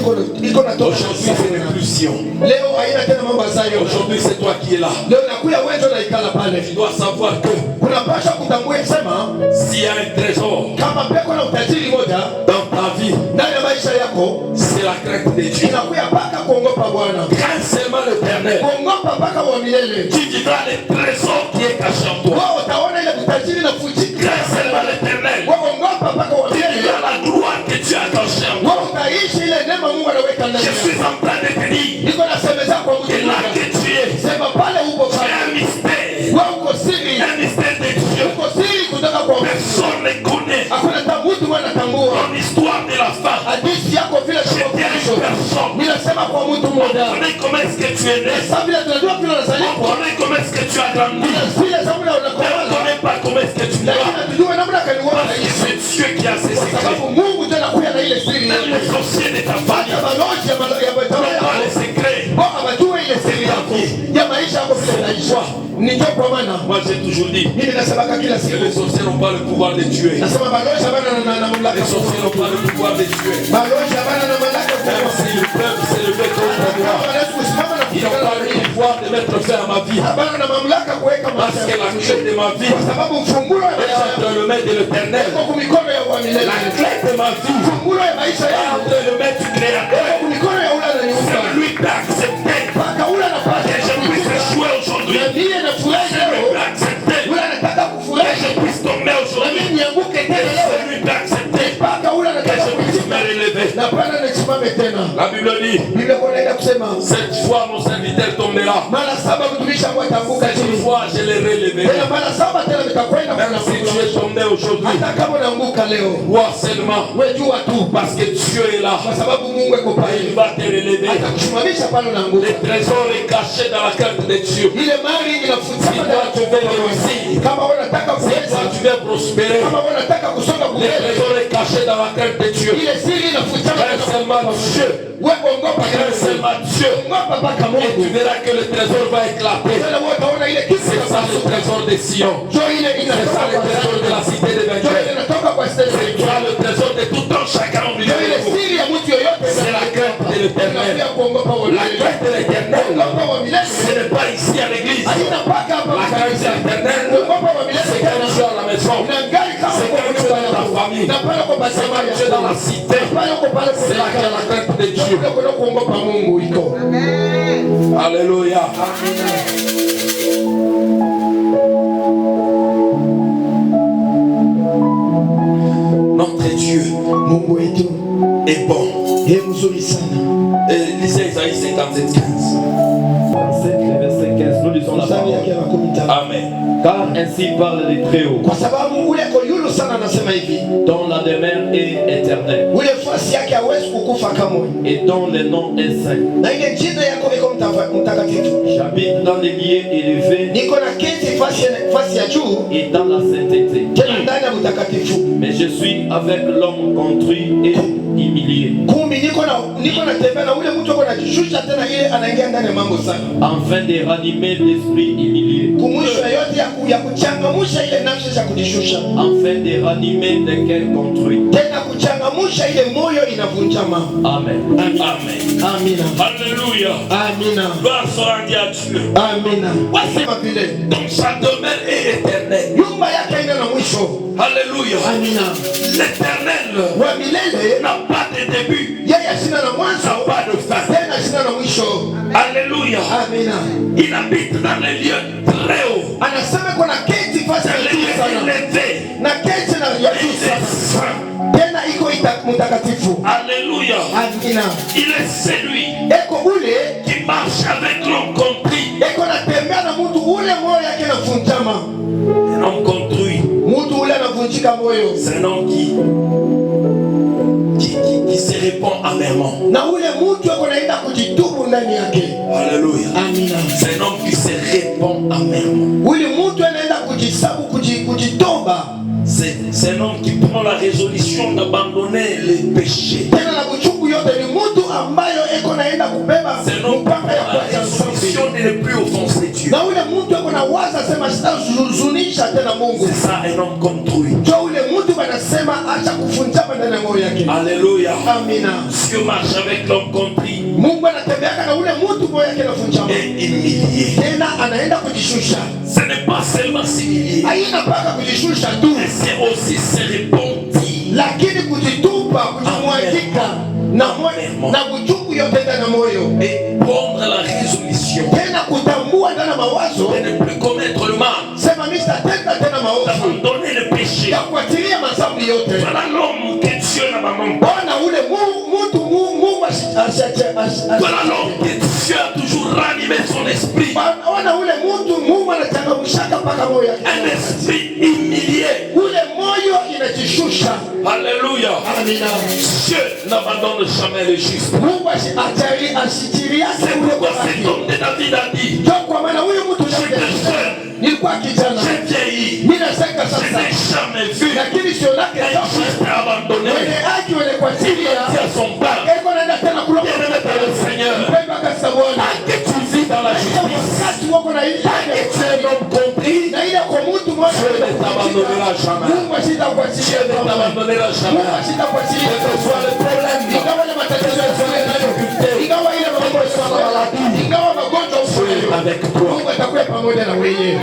iko na toka. Aujourd'hui, ce n'est plus Sion. Leo haina tena mambo ya Zion. Aujourd'hui, c'est toi qui es là. Leo nakuya wewe ndio unaikala pale. Tu dois savoir que Kunapasha kutambua kusema s'il y a un trésor kama peko na utajiri moja dans ta vie, ndani ya maisha yako, c'est la crainte de Dieu. inakuya paka kuogopa Bwana. Crains seulement l'Éternel. Kuogopa paka wa milele. Tu vivras le trésor qui est caché en toi. Wewe utaona ile utajiri na fuchika. Crains seulement l'Éternel. Wewe ogopa paka wa Tu milele. vivras la gloire que Dieu a cachée en toi. Wewe utaishi ile neema Mungu anaweka ndani Je yako. suis en train de te dire Niko nasemeza kwa mtu que là que mmoja. tu es, Sema pale upo c'est pale. un mystère. Wewe uko siri. Un mystère de Dieu. Uko siri kutoka kwa Mungu. Personne ne connaît Hakuna hata mtu mwenye anatambua. ton histoire de la femme. Hadithi yako vile Je dis à une personne, ninasema kwa mtu on mmoja. connaît comment est-ce que tu es né. Sasa vile tunajua vile On unazaliwa. connaît comment est-ce que tu as grandi. Vile sababu Mais on ne unakomaa. connaît pas comment est-ce que tu Lakini vas. hatujui namna kaniona Parce que hivi. c'est Dieu qui a ses Kwa secrets. sababu Mungu ndiye anakuja na ile siri Même les yake. sorciers de ta famille Hata maloji ya n'ont pas les secrets. wao hawajui ile siri yako ya maisha yako vile inaisha. Ni ndio kwa maana Moi j'ai toujours dit mimi nasemaka kila que siku. les sorciers n'ont pas le pouvoir de tuer. Nasema maloji habana na mamlaka. Les sorciers n'ont pas le pouvoir de tuer. Maloji habana na mamlaka Même kwa si le peuple s'est levé contre moi, wanaweza kusimama na ils n'ont pas le pouvoir de mettre fin à ma vie. habana na mamlaka kuweka Parce que la clé de ma vie kwa sababu mfungulo ya est maisha yako entre le main de l'Éternel. kwa mikono ya milele. La clé de ma vie Mfungulo ya maisha est yako entre le main du Créateur. kwa mikono ya ule ananiumba. C'est lui qui a accepté Paka ule anapata que je puisse échouer aujourd'hui. na ndiye nafurahi C'est lui leo. qui a accepté Ule anataka que kufurahi je puisse tomber na aujourd'hui. mimi nianguke tena leo. C'est lui qui a accepté Paka ule que anataka je puisse me kuinuka relever. na pana nisimame tena. La Bible dit, Biblia inaenda kusema cette fois mon serviteur tombera. mara 7 mtumishi wangu ataanguka Cette chini. fois je le releverai. Tena mara 7 tena nitakwenda Même si tu es tombé aujourd'hui, hata kama unaanguka leo. vois seulement Wewe jua tu parce que Dieu est là. kwa sababu Mungu yuko Il pale. va te relever. Atakusimamisha pale Le unaanguka. trésor est caché dans la carte de Dieu. Ile mali Si inafutika toi tu veux réussir, kama wewe unataka si kuweza, toi tu veux prospérer, kama wewe unataka kusonga le mbele, trésor est caché dans la carte de Dieu. ile siri inafutika Crains seulement Dieu. wewe ogopa Crains Yesu. seulement Dieu. Ogopa mpaka Et tu Mungu. verras que le trésor va éclater. Tena wewe utaona ile kitu C'est ça le trésor de Sion. jo ile C'est ça inatoka le trésor de la cité de jo ile vainqueurs. inatoka kwa C'est stesi. toi le trésor de tout un chacun au milieu Jo ile de vous. siri ya mtu yoyote C'est la crainte de l'Éternel. Pia kuogopa wa La milele. crainte de l'Éternel, Ogopa wa ce milele. n'est pas ici à l'église. Haina paka hapa La crainte de kanisa. l'Éternel, Ogopa wa milele c'est quand tu es à la maison. unaangali kama C'est kwa quand tu es dans ta famille. na pale kwa C'est basema quand tu es dans la cité. pale kwa pale C'est là qu'il y a la crainte de Dieu. kuna kuogopa Mungu iko. Alléluia. Notre Dieu Mungu wetu est bon. yeye mzuri sana. Lisez Isaïe 57, 15. Le verset 15, nous lisons la Mstari parole. yake ya 15. Amen. Car ainsi parle les Très-Hauts, Kwa sababu ule ko yulu sana anasema hivi. dont la demeure est éternelle, Ule fasi yake hawezi kukufa kamwe. et dont le nom est saint. Na ile jina yako iko mtakatifu. J'habite dans les lieux élevés Niko na kiti fasi ya juu et dans la sainteté. tena ndani ya mtakatifu. Mais je suis avec l'homme construit et humilié, Kumbi niko na tembea na ule mtu ako anajishusha tena ile anaingia ndani ya mambo sana. afin de ranimer l'esprit humilié, Kumwisho yote ya kuchangamusha ile nafsi ya kujishusha. afin de ranimer le cœur construit. Tena kuchangamusha ile moyo inavunjama. Amen. Amen. Amina. Alléluia. Amina. Gloire soit rendue à Dieu. Amina. Wasema vile. Donc sa demeure est éternelle. Nyumba yake ina na mwisho. Alléluia. Amina. L'éternel Wa milele n'a pas de début, yeye asina na n'a mwanzo pas de fin. tena asina na mwisho. Alléluia. Amina. Il habite dans les lieux très hauts. Anasema kuna keti fasi Dans ya les juu lieux sana. élevés. Na keti na ya Il juu est sana. saint. Tena iko mtakatifu. Alléluia. Amina. Il est celui Eko ule qui marche avec l'homme contrit. eko natembea na mtu ule moyo yake navunjama. Un homme construit, Mtu ule anavunjika moyo. c'est un homme qui se répand amèrement. Na ule mtu eko naenda kujitubu ndani yake. Alléluia. Amina. C'est un homme qui se répand amèrement. Ule mtu anaenda kujisabu kujitoba. C'est C'est un homme qui prend la résolution d'abandonner les péchés. Tena na buchungu yote ni mtu ambayo eko naenda kubeba C'est un homme qui mpaka prend ya la kuacha résolution dhambi. de ne plus offenser Dieu. Na ule mtu eko na waza sema sitazunisha tena Mungu. C'est ça un homme comme Trouille. Jo ule mtu wanasema acha kufunjama ndani ya moyo yake. Alléluia. Amina. Dieu marche avec l'homme compris Mungu anatembea na ule mtu moyo yake nafunjama. et humilié. Tena anaenda kujishusha. Ce n'est pas seulement s'humilier, Haina mpaka kujishusha tu, mais c'est aussi se repentir. lakini kujitupa, kujimwagika na buchungu yote ndani ya moyo. Et prendre la résolution Tena kutambua ndani ya mawazo, de ne plus commettre le mal, sema mimi sitatenda tena maovu, d'abandonner le péché. ya kuachilia madhambi yote. Voilà l'homme que Dieu n'abandonne pas. Bwana ule mtu Mungu Voilà l'homme que Dieu a toujours ranimé son esprit. Bwana ule mtu Mungu anachangamshaka mpaka moyo yake. Un esprit humilié. Ule moyo inajishusha. Alléluia. Amina. Dieu n'abandonne jamais le juste. Mungu ashikilia C'est ule pourquoi kwa cet homme de David a dit, ndio kwa maana huyu mtu j'étais jeune, nilikuwa kijana, j'ai vieilli, mimi naseka je sasa, n'ai jamais vu lakini sio lake un juste abandonné. mwenye haki wenye kuachilia Il dit à son père, eko naenda tena kula bien-aimé par le Seigneur, mpendwa katika Bwana, que tu vis dans la justice, wakati wako na ile et tu es un homme compris, na ile kwa mtu mmoja Dieu ne t'abandonnera jamais. Mungu asitakuachilia Dieu ne t'abandonnera Mungu jamais. asitakuachilia Quel que soit le problème, ingawa ile matatizo ya ingawa ile mambo ya ingawa magonjwa uko avec toi. Mungu atakuwa pamoja na wewe.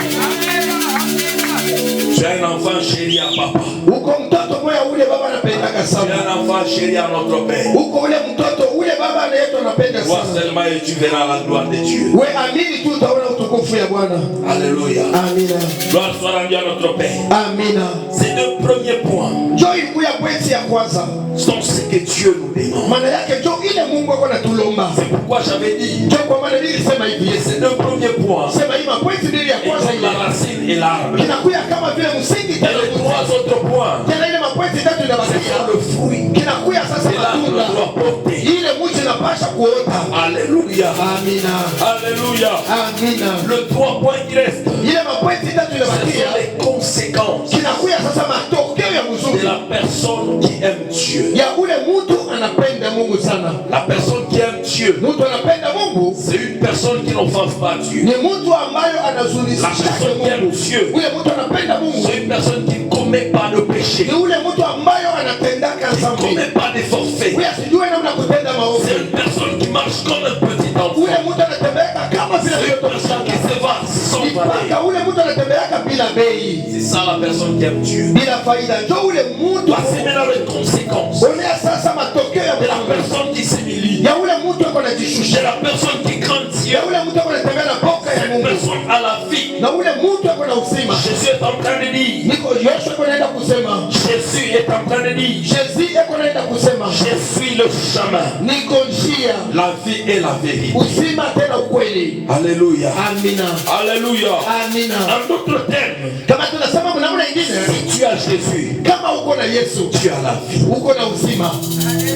Tu es un enfant chéri à papa. Uko mtoto moya ule baba anapenda Tu es sana. un enfant chéri à notre Père. Uko ule mtoto ule baba anaitwa anapenda Vois sana. seulement et tu verras la gloire de Dieu. We amini tu utaona utukufu ya Bwana. Alléluia. Amina. Gloire soit rendue à notre Père. Amina. C'est le premier point. Jo ilikuwa pointi ya kwanza. C'est ce que Dieu nous demande. Maana yake jo ile Mungu ako anatulomba. C'est pourquoi j'avais dit. Jo kwa maana nilisema hivi. Et c'est le premier point. Sema hii mapointi mbili ya Et kwanza comme la racine et l'arbre. kinakuya kama vile msingi Et les trois autres points. tena ile mapointi tatu C'est inabakia. le fruit. Kinakuya sasa Et l'arbre matunda. doit porter. Ile mti inapasha kuota. Alléluia. Amina. Alléluia. Amina. Le 3 points qui restent. Ile mapointi tatu Ce inabakia. sont les conséquences Kinakuya sasa matokeo ya de mzuri. la personne qui aime Dieu. Ya ule mtu anapenda Mungu sana. La personne qui aime Dieu, Mtu anapenda Mungu c'est une personne qui n'offense pas Dieu. ni mtu ambayo La anazunisha personne qui aime Mungu. Dieu, Ule mtu anapenda Mungu c'est une personne qui ne commet pas de péché, ni ule mtu ambayo anatendaka qui ne dhambi. commet pas de forfait. Wewe asijue namna kutenda C'est maovu. une personne qui marche comme un petit enfant. Ule mtu anatembea kama vile C'est une mtoto personne qui mchanga. se va sans valeur. Mpaka ule mtu anatembea bila bei, C'est ça la personne qui aime Dieu. bila faida. Ndio ule mtu Voici maintenant les conséquences onea sasa matokeo ya de la personne qui s'humilie, ya ule mtu ako de anajishusha, la personne qui craint Dieu, ya ule mtu ako anatembea na boka ya cette Mungu, personne à la vie. na ule mtu ako na uzima. Jésus est en train de dire, Niko Yesu ako naenda kusema, Jésus est en train de dire, Jésus ako naenda kusema, je suis le chemin, niko njia, la vie et la vérité. uzima tena ukweli. Alléluia. Amina. Alléluia. Amina. En d'autres termes, Kama tunasema kwa namna nyingine, si tu as Jésus, kama uko na Yesu, tu as la vie. uko na uzima.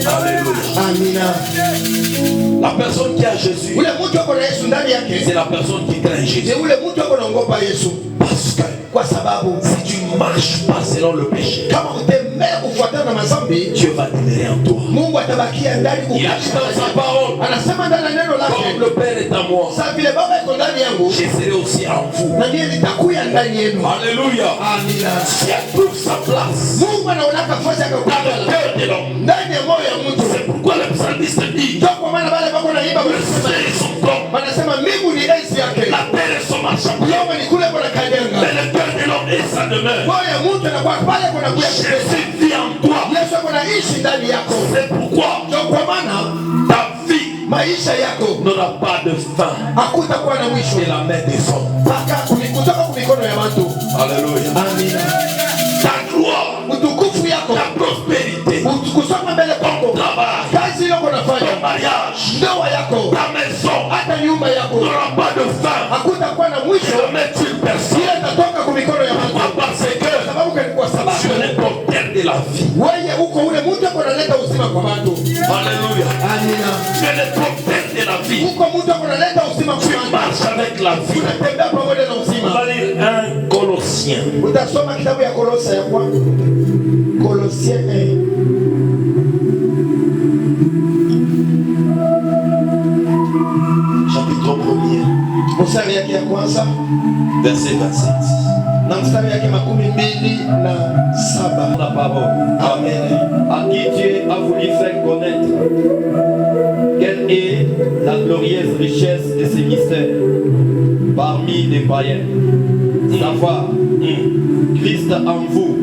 Alléluia. Amina. La personne qui a Jésus, Ule mtu ako na Yesu ndani yake, c'est la personne qui craint ni Jésus. ule mtu ako naogopa Yesu, Parce que kwa sababu si tu ne marches pas selon le péché, kama utembea kufuatana na mazambi, Dieu va demeurer en toi. Mungu atabakia ndani Il a dit dans sa parole, anasema ndani ya neno comme lake, le Père est à moi, sasa vile Baba iko ndani yangu je serai aussi en vous. na mimi nitakuya ndani yenu. Alléluia. Amina. Dieu trouve sa place Mungu anaona nafasi yake dans le kwa cœur de l'homme. ndani ya moyo ya mtu. C'est pourquoi le psalmiste dit, Ndio kwa maana wale wako naimba le ciel est son corps, wanasema mbingu ni enzi yake, la terre est son marchepied, Yoma ni kule kuna mais kanyanga. le cœur de l'homme est sa demeure. Moyo ya mtu anakuwa pale kuna kuya kipesa. Jésus vit en toi. Yesu anaishi ndani yako. C'est pourquoi Ndio kwa maana ta vie maisha yako n'aura pas de fin hakutakuwa na mwisho de la main des hommes. mpaka kutoka kwa mikono ya watu. Alléluia. Amina. Ta gloire, Utukufu yako ta prospérité, kusoma mbele ton kwako, travail, kazi yako ton nafanya, mariage, ndoa yako, ta maison hata nyumba yako n'aura pas de fin hakutakuwa na de mwisho. la main d'une personne. Ile itatoka kwa mikono ya Pourquoi? watu. Parce que Sababu kani kwa sababu tu es porteur de la vie. wewe uko ule mtu ako analeta uzima kwa watu. Alléluia. Amina. Tu es le porteur de la vie. Tu marches avec la vie. On va lire un Colossien. Colossiens 1. Chapitre 1er. Mstari yake ya kwanza Verset 27. na mstari yake 27. La parole. Amen. À qui Dieu a voulu faire connaître quelle est la glorieuse richesse de ses mystères parmi les païens. Savoir Christ en vous,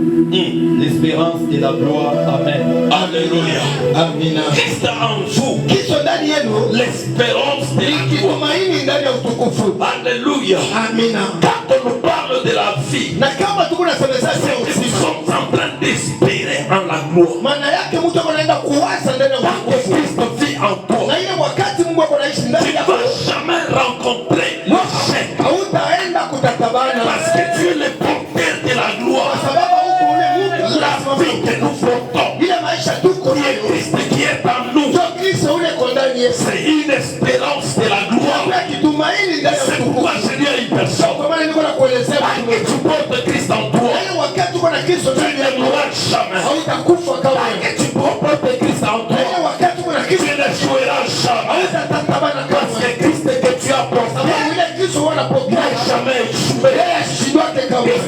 l'espérance et la gloire. Amen. Alléluia. Amina. Christ en vous, Kristo ndani yenu l'espérance de la gloire. ikitumaini ndani ya utukufu. Alléluia. Amina. Quand on nous parle de la vie, Na kama tuko na semeza sio nous uzima, sommes en train d'espérer en la gloire. maana yake mtu anaenda kuwaza ndani ya Parce que utukufu. Christ vit en toi. Na ile wakati Mungu ako anaishi Tu ndani ne yako, vas jamais rencontrer l'échec. hautaenda kutatabana Parce que Dieu est le porteur de la kwa gloire. sababu huko ule Mungu La vie que nous portons, ile maisha tuko qui est nayo. Christ qui est en nous, Ndio Kristo ule kwa ndani yetu. c'est une espérance de la gloire. Kuna kitumaini ndani ya C'est pourquoi utukufu. je dis à une personne, Kwa maana niko na kuelezea tant mtu que mmoja. tu portes Christ en toi, Yaani wakati uko na Kristo tu ndani ne yako, mourras jamais. hautakufa kama Tant que tu portes Christ en toi, yaani wakati uko na tu Kristo ne joueras jamais. hautatabana Parce kama que Christ que tu as porté sababu ile Kristo n'a wanapokea jamais échoué. yeye ashindwake kama Christ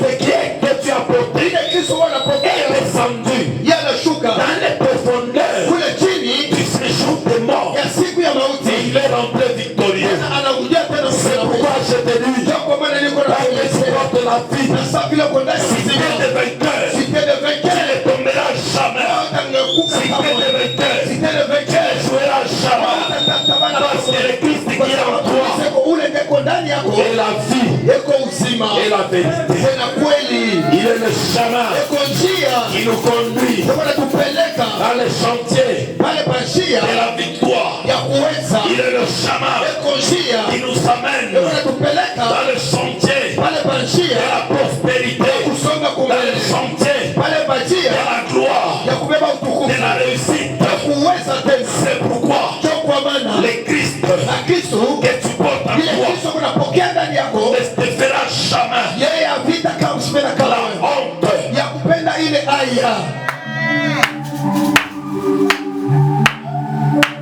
que tu as porté ile Kristo wanapokea est descendu yeye anashuka dans les profondeurs kule chini du séjour des morts. ya siku ya Et mauti, il est rentré victorieux. tena anarudia tena C'est msalabani. pourquoi je te dis, Ndio kwa maana niko na tant que tu kuelezea portes la vie, na sasa vile uko ndani ya si tu uzima, es de vainqueur, si t'es de tu vainqueur, ne tomberas jamais. hautaanguka Si tu kama es de vainqueur, si t'es de tu vainqueur, ne joueras jamais. hautatabana Parce que le Christ kwa qui est en sababu toi Kristo ule ndiko ndani yako, est la vie eko uzima, et la vérité. tena kweli, Il est le chemin eko njia qui nous conduit ndio natupeleka dans les chantiers pale pa njia de la victoire. ya kuweza, Il est le chemin eko njia qui nous amène ndio natupeleka dans le chantier pale pa de njia la prospérité, kusonga dans le kumbele, chantier pale pa de njia la gloire, ya kubeba de utukufu, la réussite. ya kuweza tena. C'est pourquoi Ndio kwa maana le Christ na Kristo que tu portes en ile toi Kristo unapokea ndani yako, ne te fera jamais yeye avita kama msipenda la kama honte. ya kupenda ile aya.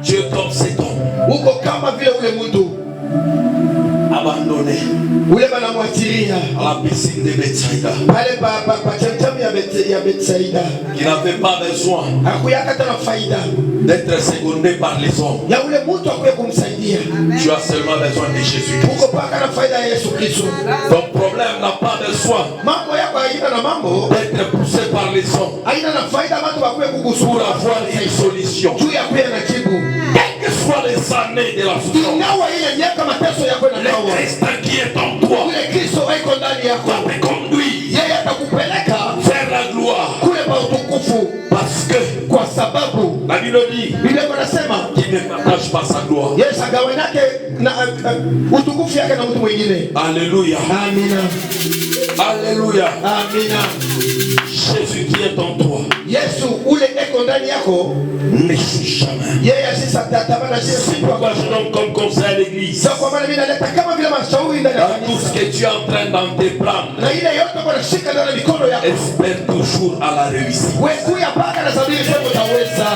Tu es comme cet homme Uko kama vile ule mtu abandonné ule banamwatiria à la piscine de Bethsaïda, pale pa chemchemi ya Betsaida, qui n'avait pas besoin hakuyaka tena faida d'être secondé par les hommes. ya ule mtu akuye kumsaidia. Tu as seulement besoin de Jésus-Christ. Uko paka na faida ya Yesu Kristo. Ton problème n'a pas besoin Mambo yako haina na mambo d'être poussé par les hommes haina na faida, watu wakuye pour kugusura avoir une solution. juu ya kuya na jibu. Quelles que soient les années de la souffrance, Ingawa ile miaka mateso yako na le kawa, Christ qui est en toi ule Kristo aiko ndani yako, va te conduire yeye atakupeleka vers la gloire. kule pa utukufu, Parce que kwa sababu la Bible dit Biblia inasema qu'il ne partage pas sa gloire. Yesu agawanyake na utukufu yake na mtu mwingine. Alléluia. Amina. Alléluia. Amina. Jésus qui est en toi Yesu ule eko ndani yako, n'échoue jamais. yeye asitatabana C'est Yesu pourquoi je donne comme conseil à l'église. sasa. Kwa maana mimi naleta kama vile mashauri ndani ya Dans tout ce kanisa, que tu es en train d'entreprendre, na ile yote kwa shika ndani ya mikono yako, espère toujours à la réussite. wewe kuya paka na sabiri sema utaweza,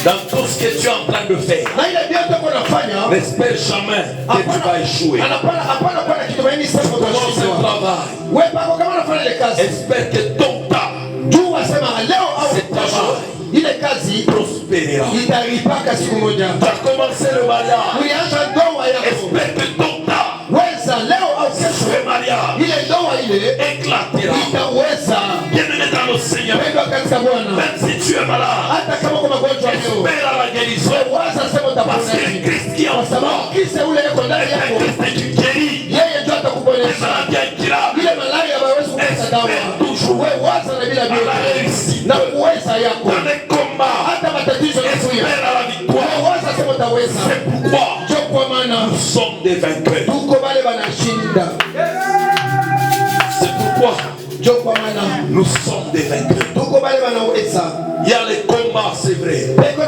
Dans tout ce que tu es en train de faire, na ile yote kwa nafanya n'espère jamais que tu vas échouer. hapana kwa kitumaini sema Commence un utashindwa. travail. Wewe pako kama unafanya ile kazi, Espère que ton temps juu wasema leo au C'est kesho, ile kazi prospérera. italipaka siku moja. Tu as commencé le mariage. Ulianza ndoa yako, Espère que ton temps, weza leo au kesho, ce mariage, ile ndoa ile éclatera. itaweza. Bien-aimé dans le Seigneur, Pendwa katika Bwana, même si tu es malade, hata kama kuna magonjwa leo, espère à la guérison. waza sema Parce que utapona, le Christ qui est en kwa sababu toi, kisa ule yuko ndani yako, le Christ que tu guéris, yeye ndio les atakuponesha. maladies incurables, Ile malaria hawezi kupata dawa, wewe waza na bila vyote na uweza yako, dans les combats, hata matatizo yanakuja, espère à la wewe victoire. waza sema utaweza. C'est pourquoi Ndio kwa maana nous sommes des vainqueurs. tuko wale wanashinda, C'est pourquoi ndio kwa maana nous sommes des vainqueurs. tuko wale wanaweza. Il y a les combats, c'est vrai. Peko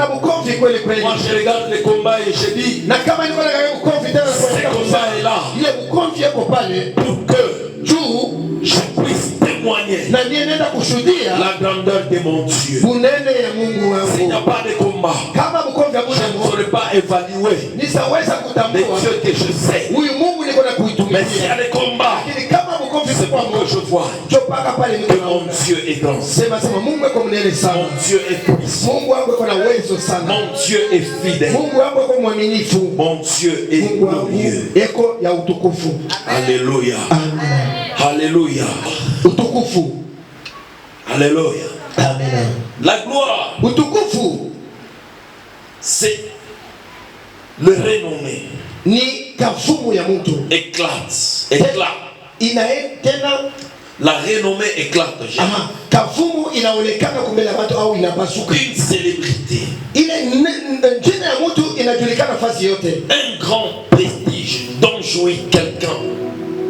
Moi je regarde les combats et je dis, ce combat est là pour que je puisse témoigner la grandeur de mon Dieu. S'il n'y a pas de combat, je ne saurais pas évaluer les dieux que je sais. Mais s'il y a des combats, c'est pour que je vois que mon Dieu est grand. Mon Dieu est puissant. Mon Dieu est fidèle. Mon Dieu est glorieux. Alléluia. Alléluia. Alléluia. La gloire, c'est le renommé. Éclate. La renommée éclate. Une célébrité. Un grand prestige dont jouit quelqu'un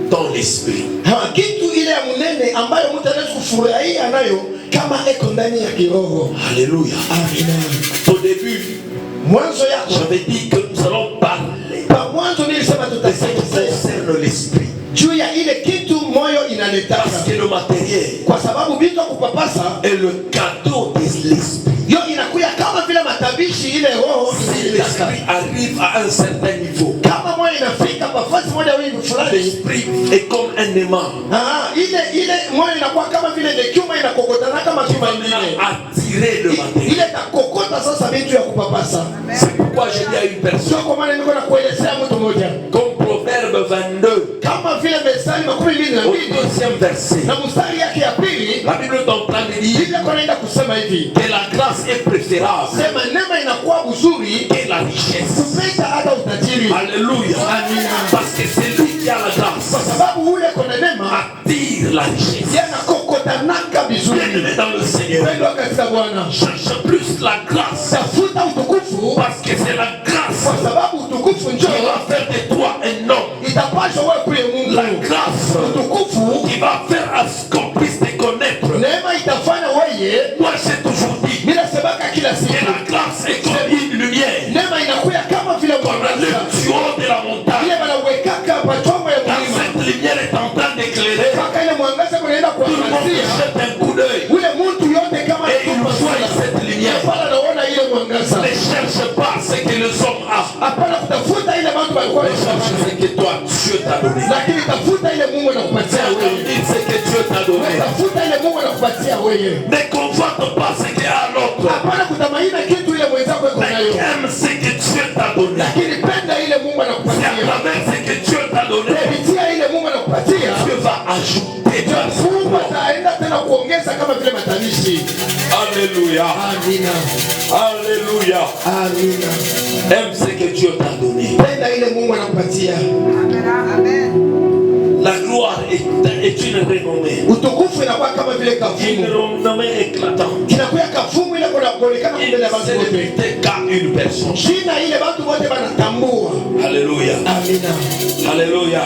dans l'esprit. Alléluia. Au début, j'avais dit que nous allons parler de ce qui concerne l'esprit. Parce que le matériel est le cadeau de l'esprit. Si l'esprit arrive à un certain niveau, l'esprit est comme un aimant. Attirer le matériel. C'est pourquoi je dis à une personne, comme Proverbe 22, au deuxième verset, la Bible est en train de dire que la grâce est préférable que la richesse. Alléluia. Parce que c'est lui qui a la grâce attire la richesse. Bien-aimé dans le Seigneur, cherche plus la grâce, parce que c'est la grâce qui va faire de toi un homme. La grâce qui va faire à ce qu'on puisse te connaître. Moi j'ai toujours dit que la grâce est comme une lumière qu'on allume du haut de la montagne. Quand cette lumière est en train d'éclairer, tout le monde jette un coup d'œil et il voit cette lumière. Ne cherche pas ce que les hommes ont, mais cherche ce que toi Dieu t'a donné. Ce que Dieu t'a donné. Ne convoite pas ce qu'il y a à l'autre, mais aime ce que Dieu t'a donné. C'est à travers ce que Dieu t'a donné, Dieu va ajouter. Alléluia. Alléluia. Aime ce que Dieu t'a donné. La gloire est une renommée. Une renommée éclatante. Une célébrité qu'a une personne. Alléluia. Alléluia.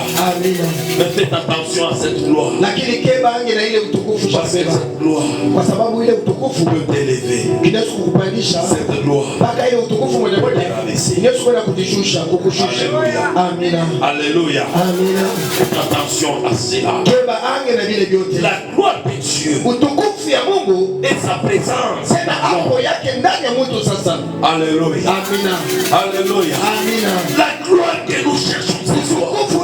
Mais faites attention à cette gloire. Parce que cette gloire peut t'élever. Cette gloire Alléluia. Alléluia. Faites attention à cela. La gloire de Dieu et sa présence. Alléluia. Alléluia. La gloire que nous cherchons ce soir, ce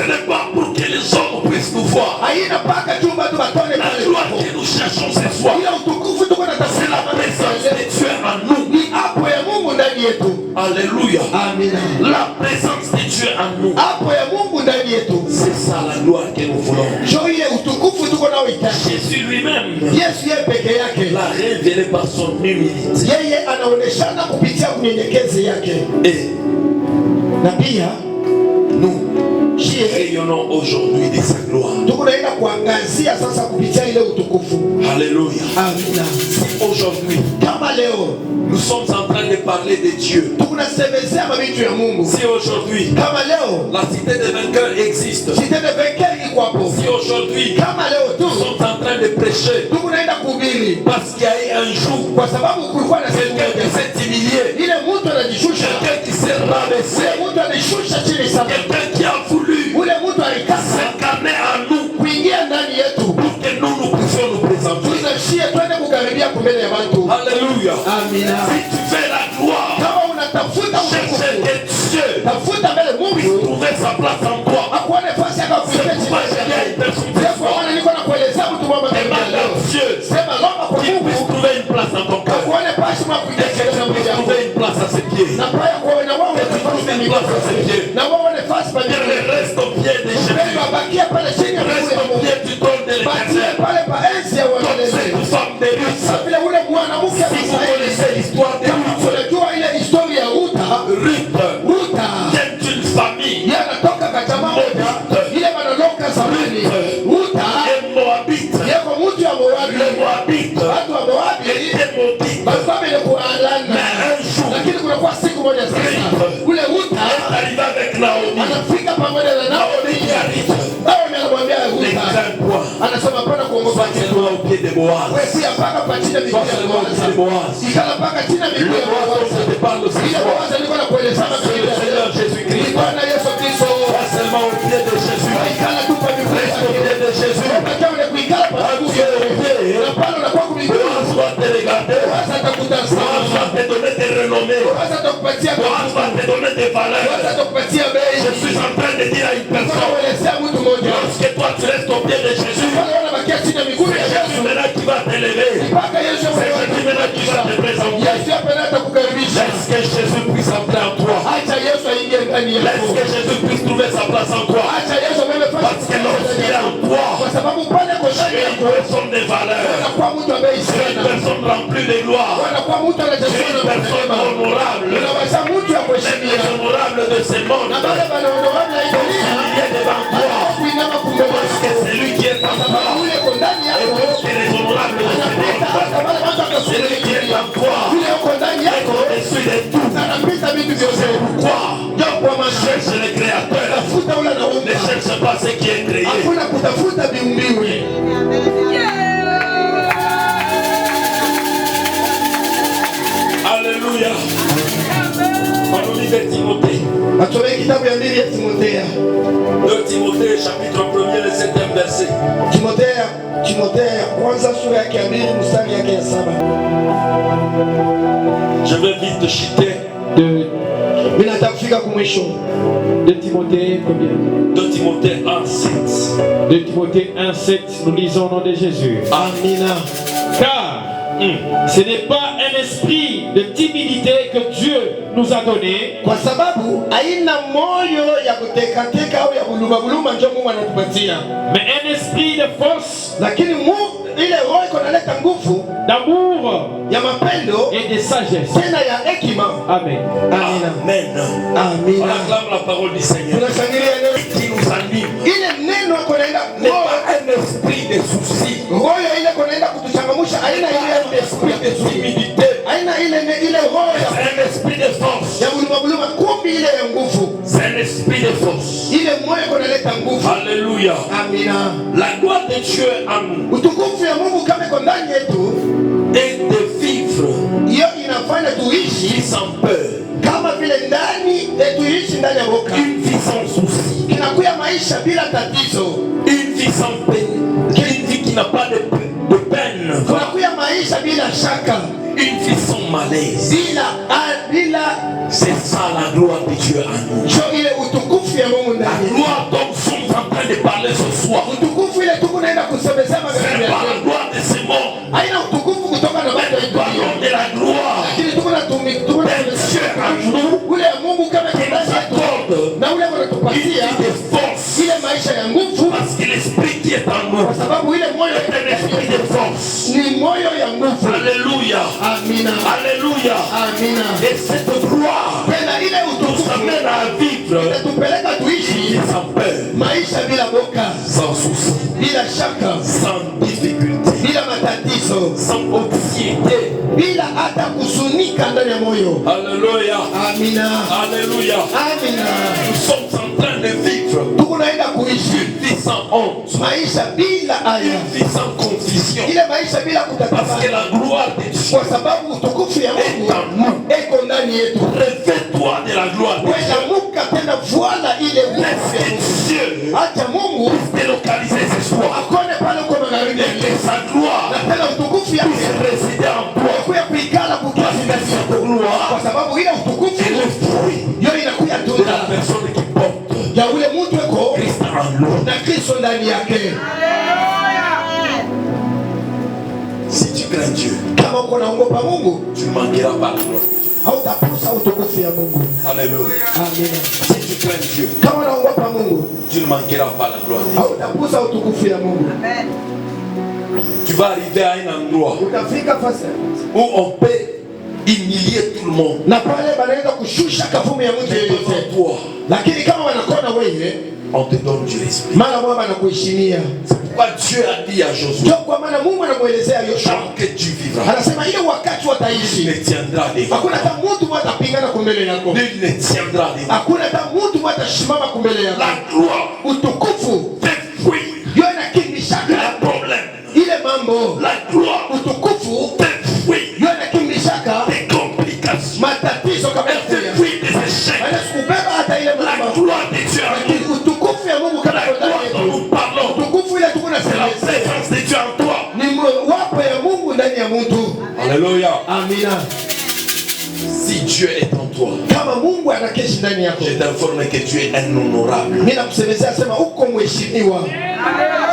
n'est pas pour que les hommes puissent nous voir. La gloire que nous cherchons ce soir, c'est la présence de Dieu en nous. Alléluia. La présence de Dieu en nous. C'est ça la gloire que nous voulons. Jésus lui-même l'a révélé par son humilité. Et nous rayonnons parlons aujourd'hui de sa gloire. Tunaenda kuangazia sasa kupitia ile utukufu. Alléluia. Amina. Aujourd'hui, Kama leo nous sommes en train de parler de Dieu. tunasemezea mabitu ya Mungu. Si aujourd'hui, Kama leo la cité des vainqueurs existe. cité de vainqueurs iko hapo. Si aujourd'hui, Kama leo tu nous sommes en train de prêcher. tunaenda kuhubiri Parce qu'il y a eu un jour, kwa sababu kulikuwa na siku quelqu'un qui moja s'est humilié. ile mtu anajishusha, Quelqu'un qui s'est rabaissé. ule mtu anajishusha chini sana, Quelqu'un qui a voulu ule mtu alikasa s'incarner en nous kuingia ndani yetu pour que nous puissions nous présenter. tunashie twende kukaribia kumbele ya watu. Alléluia. Amina. Si tu fais la gloire, Kama unatafuta cherche utukufu, que Dieu tafuta mbele puisse Mungu trouver sa place en toi. akuone nafasi yako kufikia chini Moi, j'ai bien une yake. personne Ndio kwa maana niko nakuelezea mtu mwema demande à Dieu sema lomba kwa qu'il puisse Mungu trouver une place dans ton cœur. akuone pasi mwa kuingia Que chini tu mwili puisses yako. trouver une place à ses pieds. Na paya kwa na wao nafasi Trouver une place à ses pieds. na wao nafasi pa Que le reste au pied de Jésus. Mungu abakia pale chini ya Reste Mungu. au pied du trône de Batie l'Éternel. pale pa enzi ya Comme wale. cette femme de Ruth. Vile ule mwanamke Si vous connaissez l'histoire de kama Ruth, unajua ile historia ya Ruta, Ruth Ruta vient d'une famille yeye anatoka kwa jamaa moja ile wanaloka zamani. Ruta et Moabite. yeko mtu ya Moabi. Le Moabite Watu wa Moabi était maudit. walikuwa wamekualana. Mais un jour, Lakini kunakuwa siku moja sasa ule Ruta est arrivé avec Naomi. anafika pamoja na Naomi qui arrive. Naomi anamwambia Les Ruta, grands poids. anasema hapana kuongopa kitu. Sois au pied de Boaz. Wewe pia paka pa chini ya miguu Sois ya seulement au pied de Boaz. Boaz. Ikala paka chini ya miguu Le ya Boaz dont Boaz. je te parle ce Ile soir, Boaz alikuwa anakueleza c'est le kama Seigneur Jésus-Christ. Bwana Yesu Kristo. Sois seulement au pied de Jésus. Ikala tu kwa miguu Reste au pied yake. de Jésus. Unataka ule kuikala pa miguu yake. Na pale unakuwa kumiguu. Boaz va te regarder. Boaz Boaz atakutazama. va te donner des renommées. Boaz atakupatia Boaz va te donner des Boaz valeurs. atakupatia bei. Je suis en train de dire à une personne, Unaelezea mtu mmoja. lorsque toi tu restes au pied de Jésus, Wale wanabakia chini ya miguu ya c'est Jésus Yesu. maintenant qui va t'élever. Mpaka Yesu C'est Jésus maintenant qui va te présenter. Yesu hapa na atakukaribisha. Laisse que Jésus puisse entrer en toi. Acha Yesu aingie ndani Laisse yako. que Jésus puisse trouver sa place en toi. Acha Yesu meme Parce que lorsqu'il est en toi, kwa sababu pale kwa tu ndani es yako une personne de valeur. unakuwa mtu ambaye Tu es une sana. personne remplie de gloire. Unakuwa mtu Tu es anajisikia une personne na honorable. unaweza mtu ya Les kuheshimia. honorables de ce monde. Na bale wanaondoana na dunia Il est devant toi. kuinama Parce kumbele. que c'est lui qui est en toi. Yule yuko ndani Et yako. donc c'est les honorables de ce Anapita monde. hata wale watu C'est lui qui est wakasubiria. en toi. Yule yuko ndani Et yako. au-dessus de tout. Anapita vitu vyote. Quoi? Ndio kwa maana Cherche le Créateur. tafuta ule Ne anaumba. cherche pas ce qui est créé. Hakuna kutafuta viumbiwe. Alléluia. On lit de Timothée. Atomee kitabu ya 2 ya Timothea. 2 Timothée chapitre 1er le 7e verset. Timothea ya kwanza sura yake ya 2 mstari yake ya 7. Je vais vite chuter. Mimi nataka kufika kwa mwisho. De Timothée, combien? 2 Timothée 1:7. De Timothée 1,7, nous lisons au nom de Jésus. Amina. Car ce n'est pas un esprit de timidité que Dieu nous a donné, Kwa sababu haina moyo ya kutekateka au ya buluma ndio Mungu anatupatia. mais un esprit de force, Lakini ile roho iko inaleta nguvu d'amour ya mapendo et de sagesse. tena ya hekima. Amen. Amina. Amen. On Amina. acclame la parole du Seigneur. Tunashangilia neno Qui nous anime. ile neno iko naenda N'est pas un esprit de souci. roho ile iko naenda kutuchangamsha, haina ile Esprit de timidité. haina ile roho ya C'est un esprit de force. ya buluma kumbi ile ya nguvu. C'est un esprit de force. Ile moyo iko inaleta nguvu. Alléluia. Amina. La gloire de Dieu en nous Utukufu ya Mungu kama iko ndani yetu, est de vivre hiyo inafanya tuishi sans peur. kama vile ndani tuishi ndani ya boka. Une vie sans souci. Kinakuya maisha bila tatizo. Une vie sans peine. Une vie qui n'a pas de peine. Kunakuya maisha bila shaka. Une vie sans malaise. Bila C'est ça la gloire de Dieu en nous. ndio ile utukufu ya Mungu La ndani. gloire dont nous sommes en train de parler ce soir. Utukufu ile tuko naenda kusemezea Ce magari n'est pas la ya gloire de ce monde. haina utukufu kutoka na watu wa Nous parlons dunia. de la gloire Lakini tuko na Dieu en nous ule ya Mungu kama qui nous kindani accorde na ule une wanatupatia vie de force. ile maisha ya nguvu, Parce que l'esprit qui est en nous kwa sababu ile moyo est un esprit de force. ni moyo ya nguvu. Alléluia. Amina. Alléluia. Amina. Et cette gloire Tena ile nous utukufu amène à vivre itatupeleka une tuishi vie sans peur. maisha shaka, sans difficulté, bila matatizo, sans anxiété. bila hata kusunika ndani ya moyo. Alléluia. Amina. Alléluia. Amina. Nous sommes en train de vivre Tukunaenda kuishi une vie sans honte, maisha bila aya, une vie sans confusion. ile maisha bila Parce que kutatana, la gloire de Dieu kwa sababu utukufu ya Mungu iko ndani yetu. revêt-toi de la gloire de Dieu. Welamuka tena vuala ile utukufu ya Mungu. Dieu Acha Mungu délocaliser ses soins akone pale kwa magharibi et que sa gloire na tena utukufu yake puisse résider en toi. kuya kuikala kukiasi ndani yako, kwa sababu ile utukufu Et le fruit yo inakuya de tunda la personne qui porte ya ule mtu eko Christ en lui. na Kristo ndani yake. Si tu crains Dieu, Kama uko naogopa Mungu, tu ne manqueras pas la gloire. hautapusa utukufu ya Mungu. Alléluia. Amina. Si tu crains Dieu, Kama unaogopa Mungu, tu ne manqueras pas la gloire de Dieu. hautapusa utukufu ya Mungu. Tu vas arriver à un endroit Utafika fasi où on peut humilier tout le monde. na pale banaweza kushusha kafumu ya mtu Mais yeyote, devant toi, lakini kama wanakona wewe, on te donne du respect. mara moja wanakuheshimia. C'est pourquoi Dieu a dit à Josué, Ndio kwa maana Mungu anamuelezea Yoshua, tant que tu vivras, anasema ile wakati tu wataishi, ne tiendras devant hakuna toi. hata mtu mmoja atapingana kumbele yako, Nul ne tiendra devant toi. hakuna hata mtu mmoja atasimama kumbele yako. La gloire Utukufu fait fuir ndio inakimbishaka les problèmes. ile mambo, La gloire utukufu fait fuir ndio inakimbishaka des complications. matatizo kama Elle fait kuya fuir des échecs. hata sikubeba hata ile La mambo, gloire de Dieu en nous. lakini utukufu ya Mungu kama La kwa ndani gloire dont yetu, nous parlons, utukufu ile tuko c'est la nasemezea présence de Dieu en toi. ni wapo ya Mungu ndani ya mtu. Alléluia. Amina. Si Dieu est en toi, Kama Mungu anakeshi ndani yako, je t'informe que tu es un honorable. mimi nakusemezea sema uko mheshimiwa.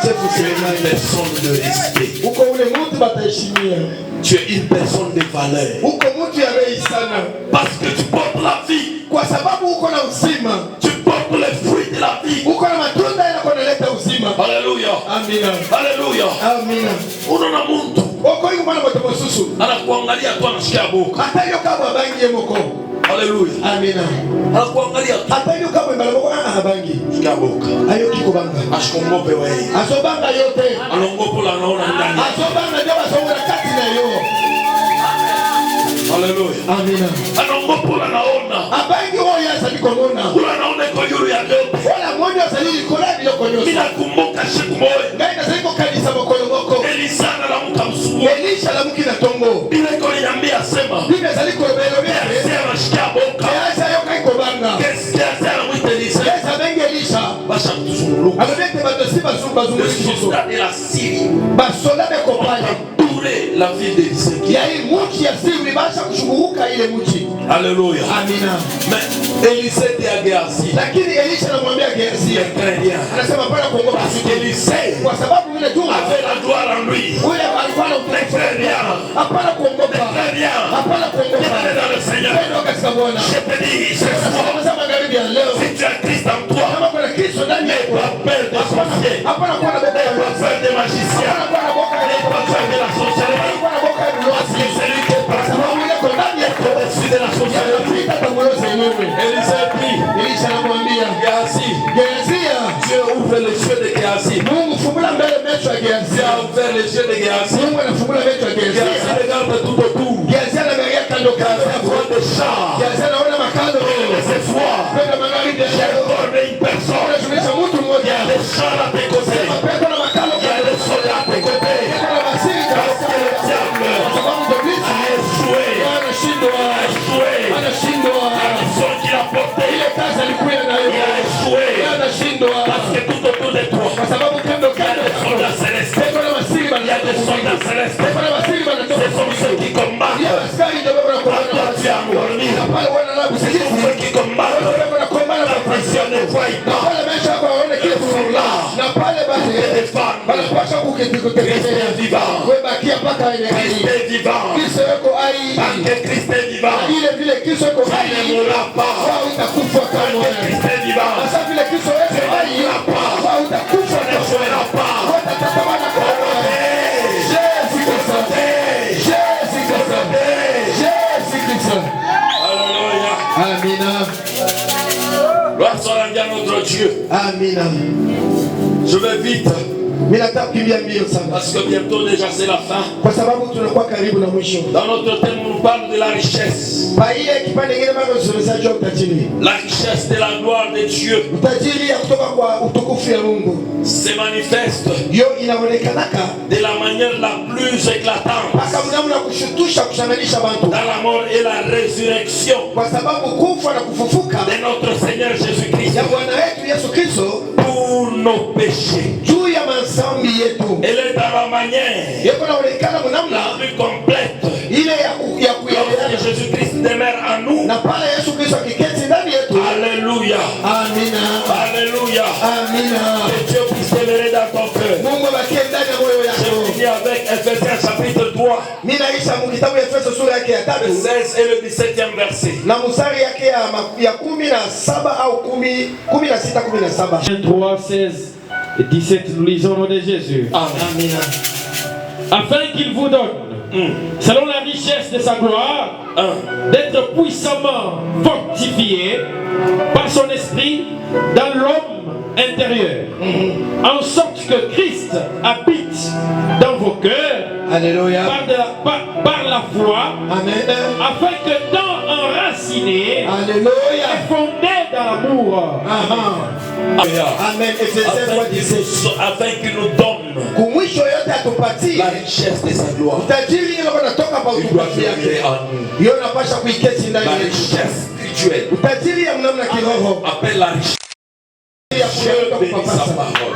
Sefu Tu es une Sulemani, personne de respect. uko ule mtu bataheshimia, Tu es une personne de valeur. uko mtu ya bei sana, Parce que tu portes la vie. kwa sababu uko na uzima, Tu portes les fruits de la vie. uko na matunda yako yanaleta uzima. Alléluia. Amina. Alléluia. Amina. Unaona mtu Uko yuko mwana moto mususu, anakuangalia tu anasikia boka. hata hiyo kama bangi yemoko. Haleluya. Amina. Anakuangalia tu Hata hiyo kama mbele moko bangi. anasikia boka. Ayo kiko banga. Ashikongope wewe. Asobanga yote. Alongopo la naona ndani. Asobanga ndio basongera kati na yo. Haleluya. Amina. Alongopo la naona. Abangi oyo asalikonona. Kula naona iko yuru ya dope. Wala mmoja asalili kola bila konyosa. Bila kumbuka siku moja. Ngai nasiko kanisa mokolo moko. Elisa analamuka msubuhi. Elisha la mukina tongo. Bila iko niambia sema. Biblia zaliko belo belo. Sema anasikia boka. Elisha yo kai kobanga. Qu'est-ce qu'il y a anamwita Elisa? Elisha bengi Elisha. Basha kutuzunguluka. Abebete badosi bazumba Le zumba. soldat de la Syrie. Basola de kopanya. Entouré la ville d'Élysée. Ya hii muchi ya Syria basha kushughuruka ile muchi. Alléluia. Amina. Mais Élysée dit à Géasi, Lakini Elisha anamwambia Gehazi, il craint rien. anasema hapana kuogopa Parce siku. qu'Élysée Kwa sababu yule tu avait la gloire en lui. ule alikuwa na Ne utukufu. crains rien. Hapana Ne kuogopa. crains rien. Hapana kuogopa. Bienvenue dans le Seigneur. Pendo katika Bwana. Je te dis ce soir, Sasa magharibi ya leo, si tu as Christ en toi, kama kuna Kristo ndani n'aie yako, pas peur de sorcier, hapana kuwa na boka n'aie ya pas roho. peur des magiciens, Hapana kuwa na boka ya n'aie pas peur de la sorcellerie. Hapana kuwa na boka ya Parce que ulozi. celui qui est Kwa parti sababu ile kwa ndani yako, au-dessus de la sorcellerie. yanapita tamulozi yenyewe. Élysée prie, Elisha anamwambia Géasi, Gehazi, Dieu ouvre les yeux de Géasi. Mungu fungula mbele macho ya Gehazi. Dieu a ouvert les yeux de Géasi. Mungu anafungula macho ya Géasi Gehazi. regarde tout autour. Gehazi anaangalia kando kando. Il voit des chars. Gehazi anaona makando. C'est froid. Kwenda magharibi ya J'ai leo. formé une personne. Anashughulisha mtu Il y mmoja. a des chars à tes côtés. Mapepo na makando Il y a des soldats à tes côtés. kuna masika. Parce que le diable Kwa sababu Ibilisi a échoué. anashindwa. A échoué. Anashindwa. La mission qu'il a portée, Ile kazi alikuwa nayo. il a échoué. Anashindwa. Parce que tout autour de toi, Kwa sababu kando il y a kando. des soldats célestes. Pepo na masiri Il y a des soldats célestes. Pepo na masiri Ce sont ceux qui combattent. Ile askari ndio baba Quand toi tu es endormi, pale wana la ce sont ceux qui combattent. Ta pression ne voit pas. pale maisha yako waone kile furaha na pale basi Et des femmes. wanapaswa Christ kukitetea est vivant. wewe bakia mpaka ile Christ hali est vivant. Kristo yuko hai Tant que Christ est vivant, ile vile Kristo yuko tu hai ne mourras pas. wao utakufa Tant kama que Christ est vivant, sasa vile Kristo yuko hai wao utakufa tu ne joueras pas. watatamana kama Jésus Kristo Jésus Kristo Jésus Kristo Alléluia. Amina Gloire soit rendue à notre Dieu. Amina Je vais vite. Mimi nataka kukimbia mbio sana. Parce que bientôt déjà c'est la fin. Kwa sababu tunakuwa karibu na mwisho. Dans notre thème, on nous parle de la richesse. Kwa hiyo kipande kingine bado tunazungumzia utajiri. La richesse de la gloire de Dieu. Utajiri ya kutoka kwa utukufu ya Mungu. Se manifeste Yo inaonekanaka de la manière la plus éclatante. Paka mnamu na kushutusha kushanganisha bantu. Dans la mort et la résurrection. Kwa sababu kufa na kufufuka de notre Seigneur Jésus-Christ. Ya Bwana wetu Yesu Kristo pour nos péchés. Juu ya mazambi yetu. Elle est dans la manière yeko naonekana mnamna la plus complète. Ile ya kuelewana. Jésus-Christ demeure en nous. Na pale Yesu Kristo akiketi ndani yetu. Alléluia. Amina. Alléluia. Amina. Que Dieu puisse demeurer dans ton cœur. Mungu abakie ndani ya moyo wako. Je finis avec Ephésiens chapitre 3. Mimi naisha mu kitabu Efeso sura yake ya 3. Le 16 et le 17e verset. Na mstari yake ya 17 au 16 17. 3, 16 et 17, nous lisons au nom de Jésus. Amen. Afin qu'il vous donne, selon la richesse de sa gloire, d'être puissamment fortifié par son esprit dans l'homme intérieur, en sorte que Christ habite dans vos cœurs. Alléluia. Par la foi. Amen. Afin que tant enraciné, Alléluia, et fondé dans l'amour. Amen. Afin qu'il nous donne la richesse de sa gloire. La richesse spirituelle. Appelle la richesse. Dieu bénit sa parole.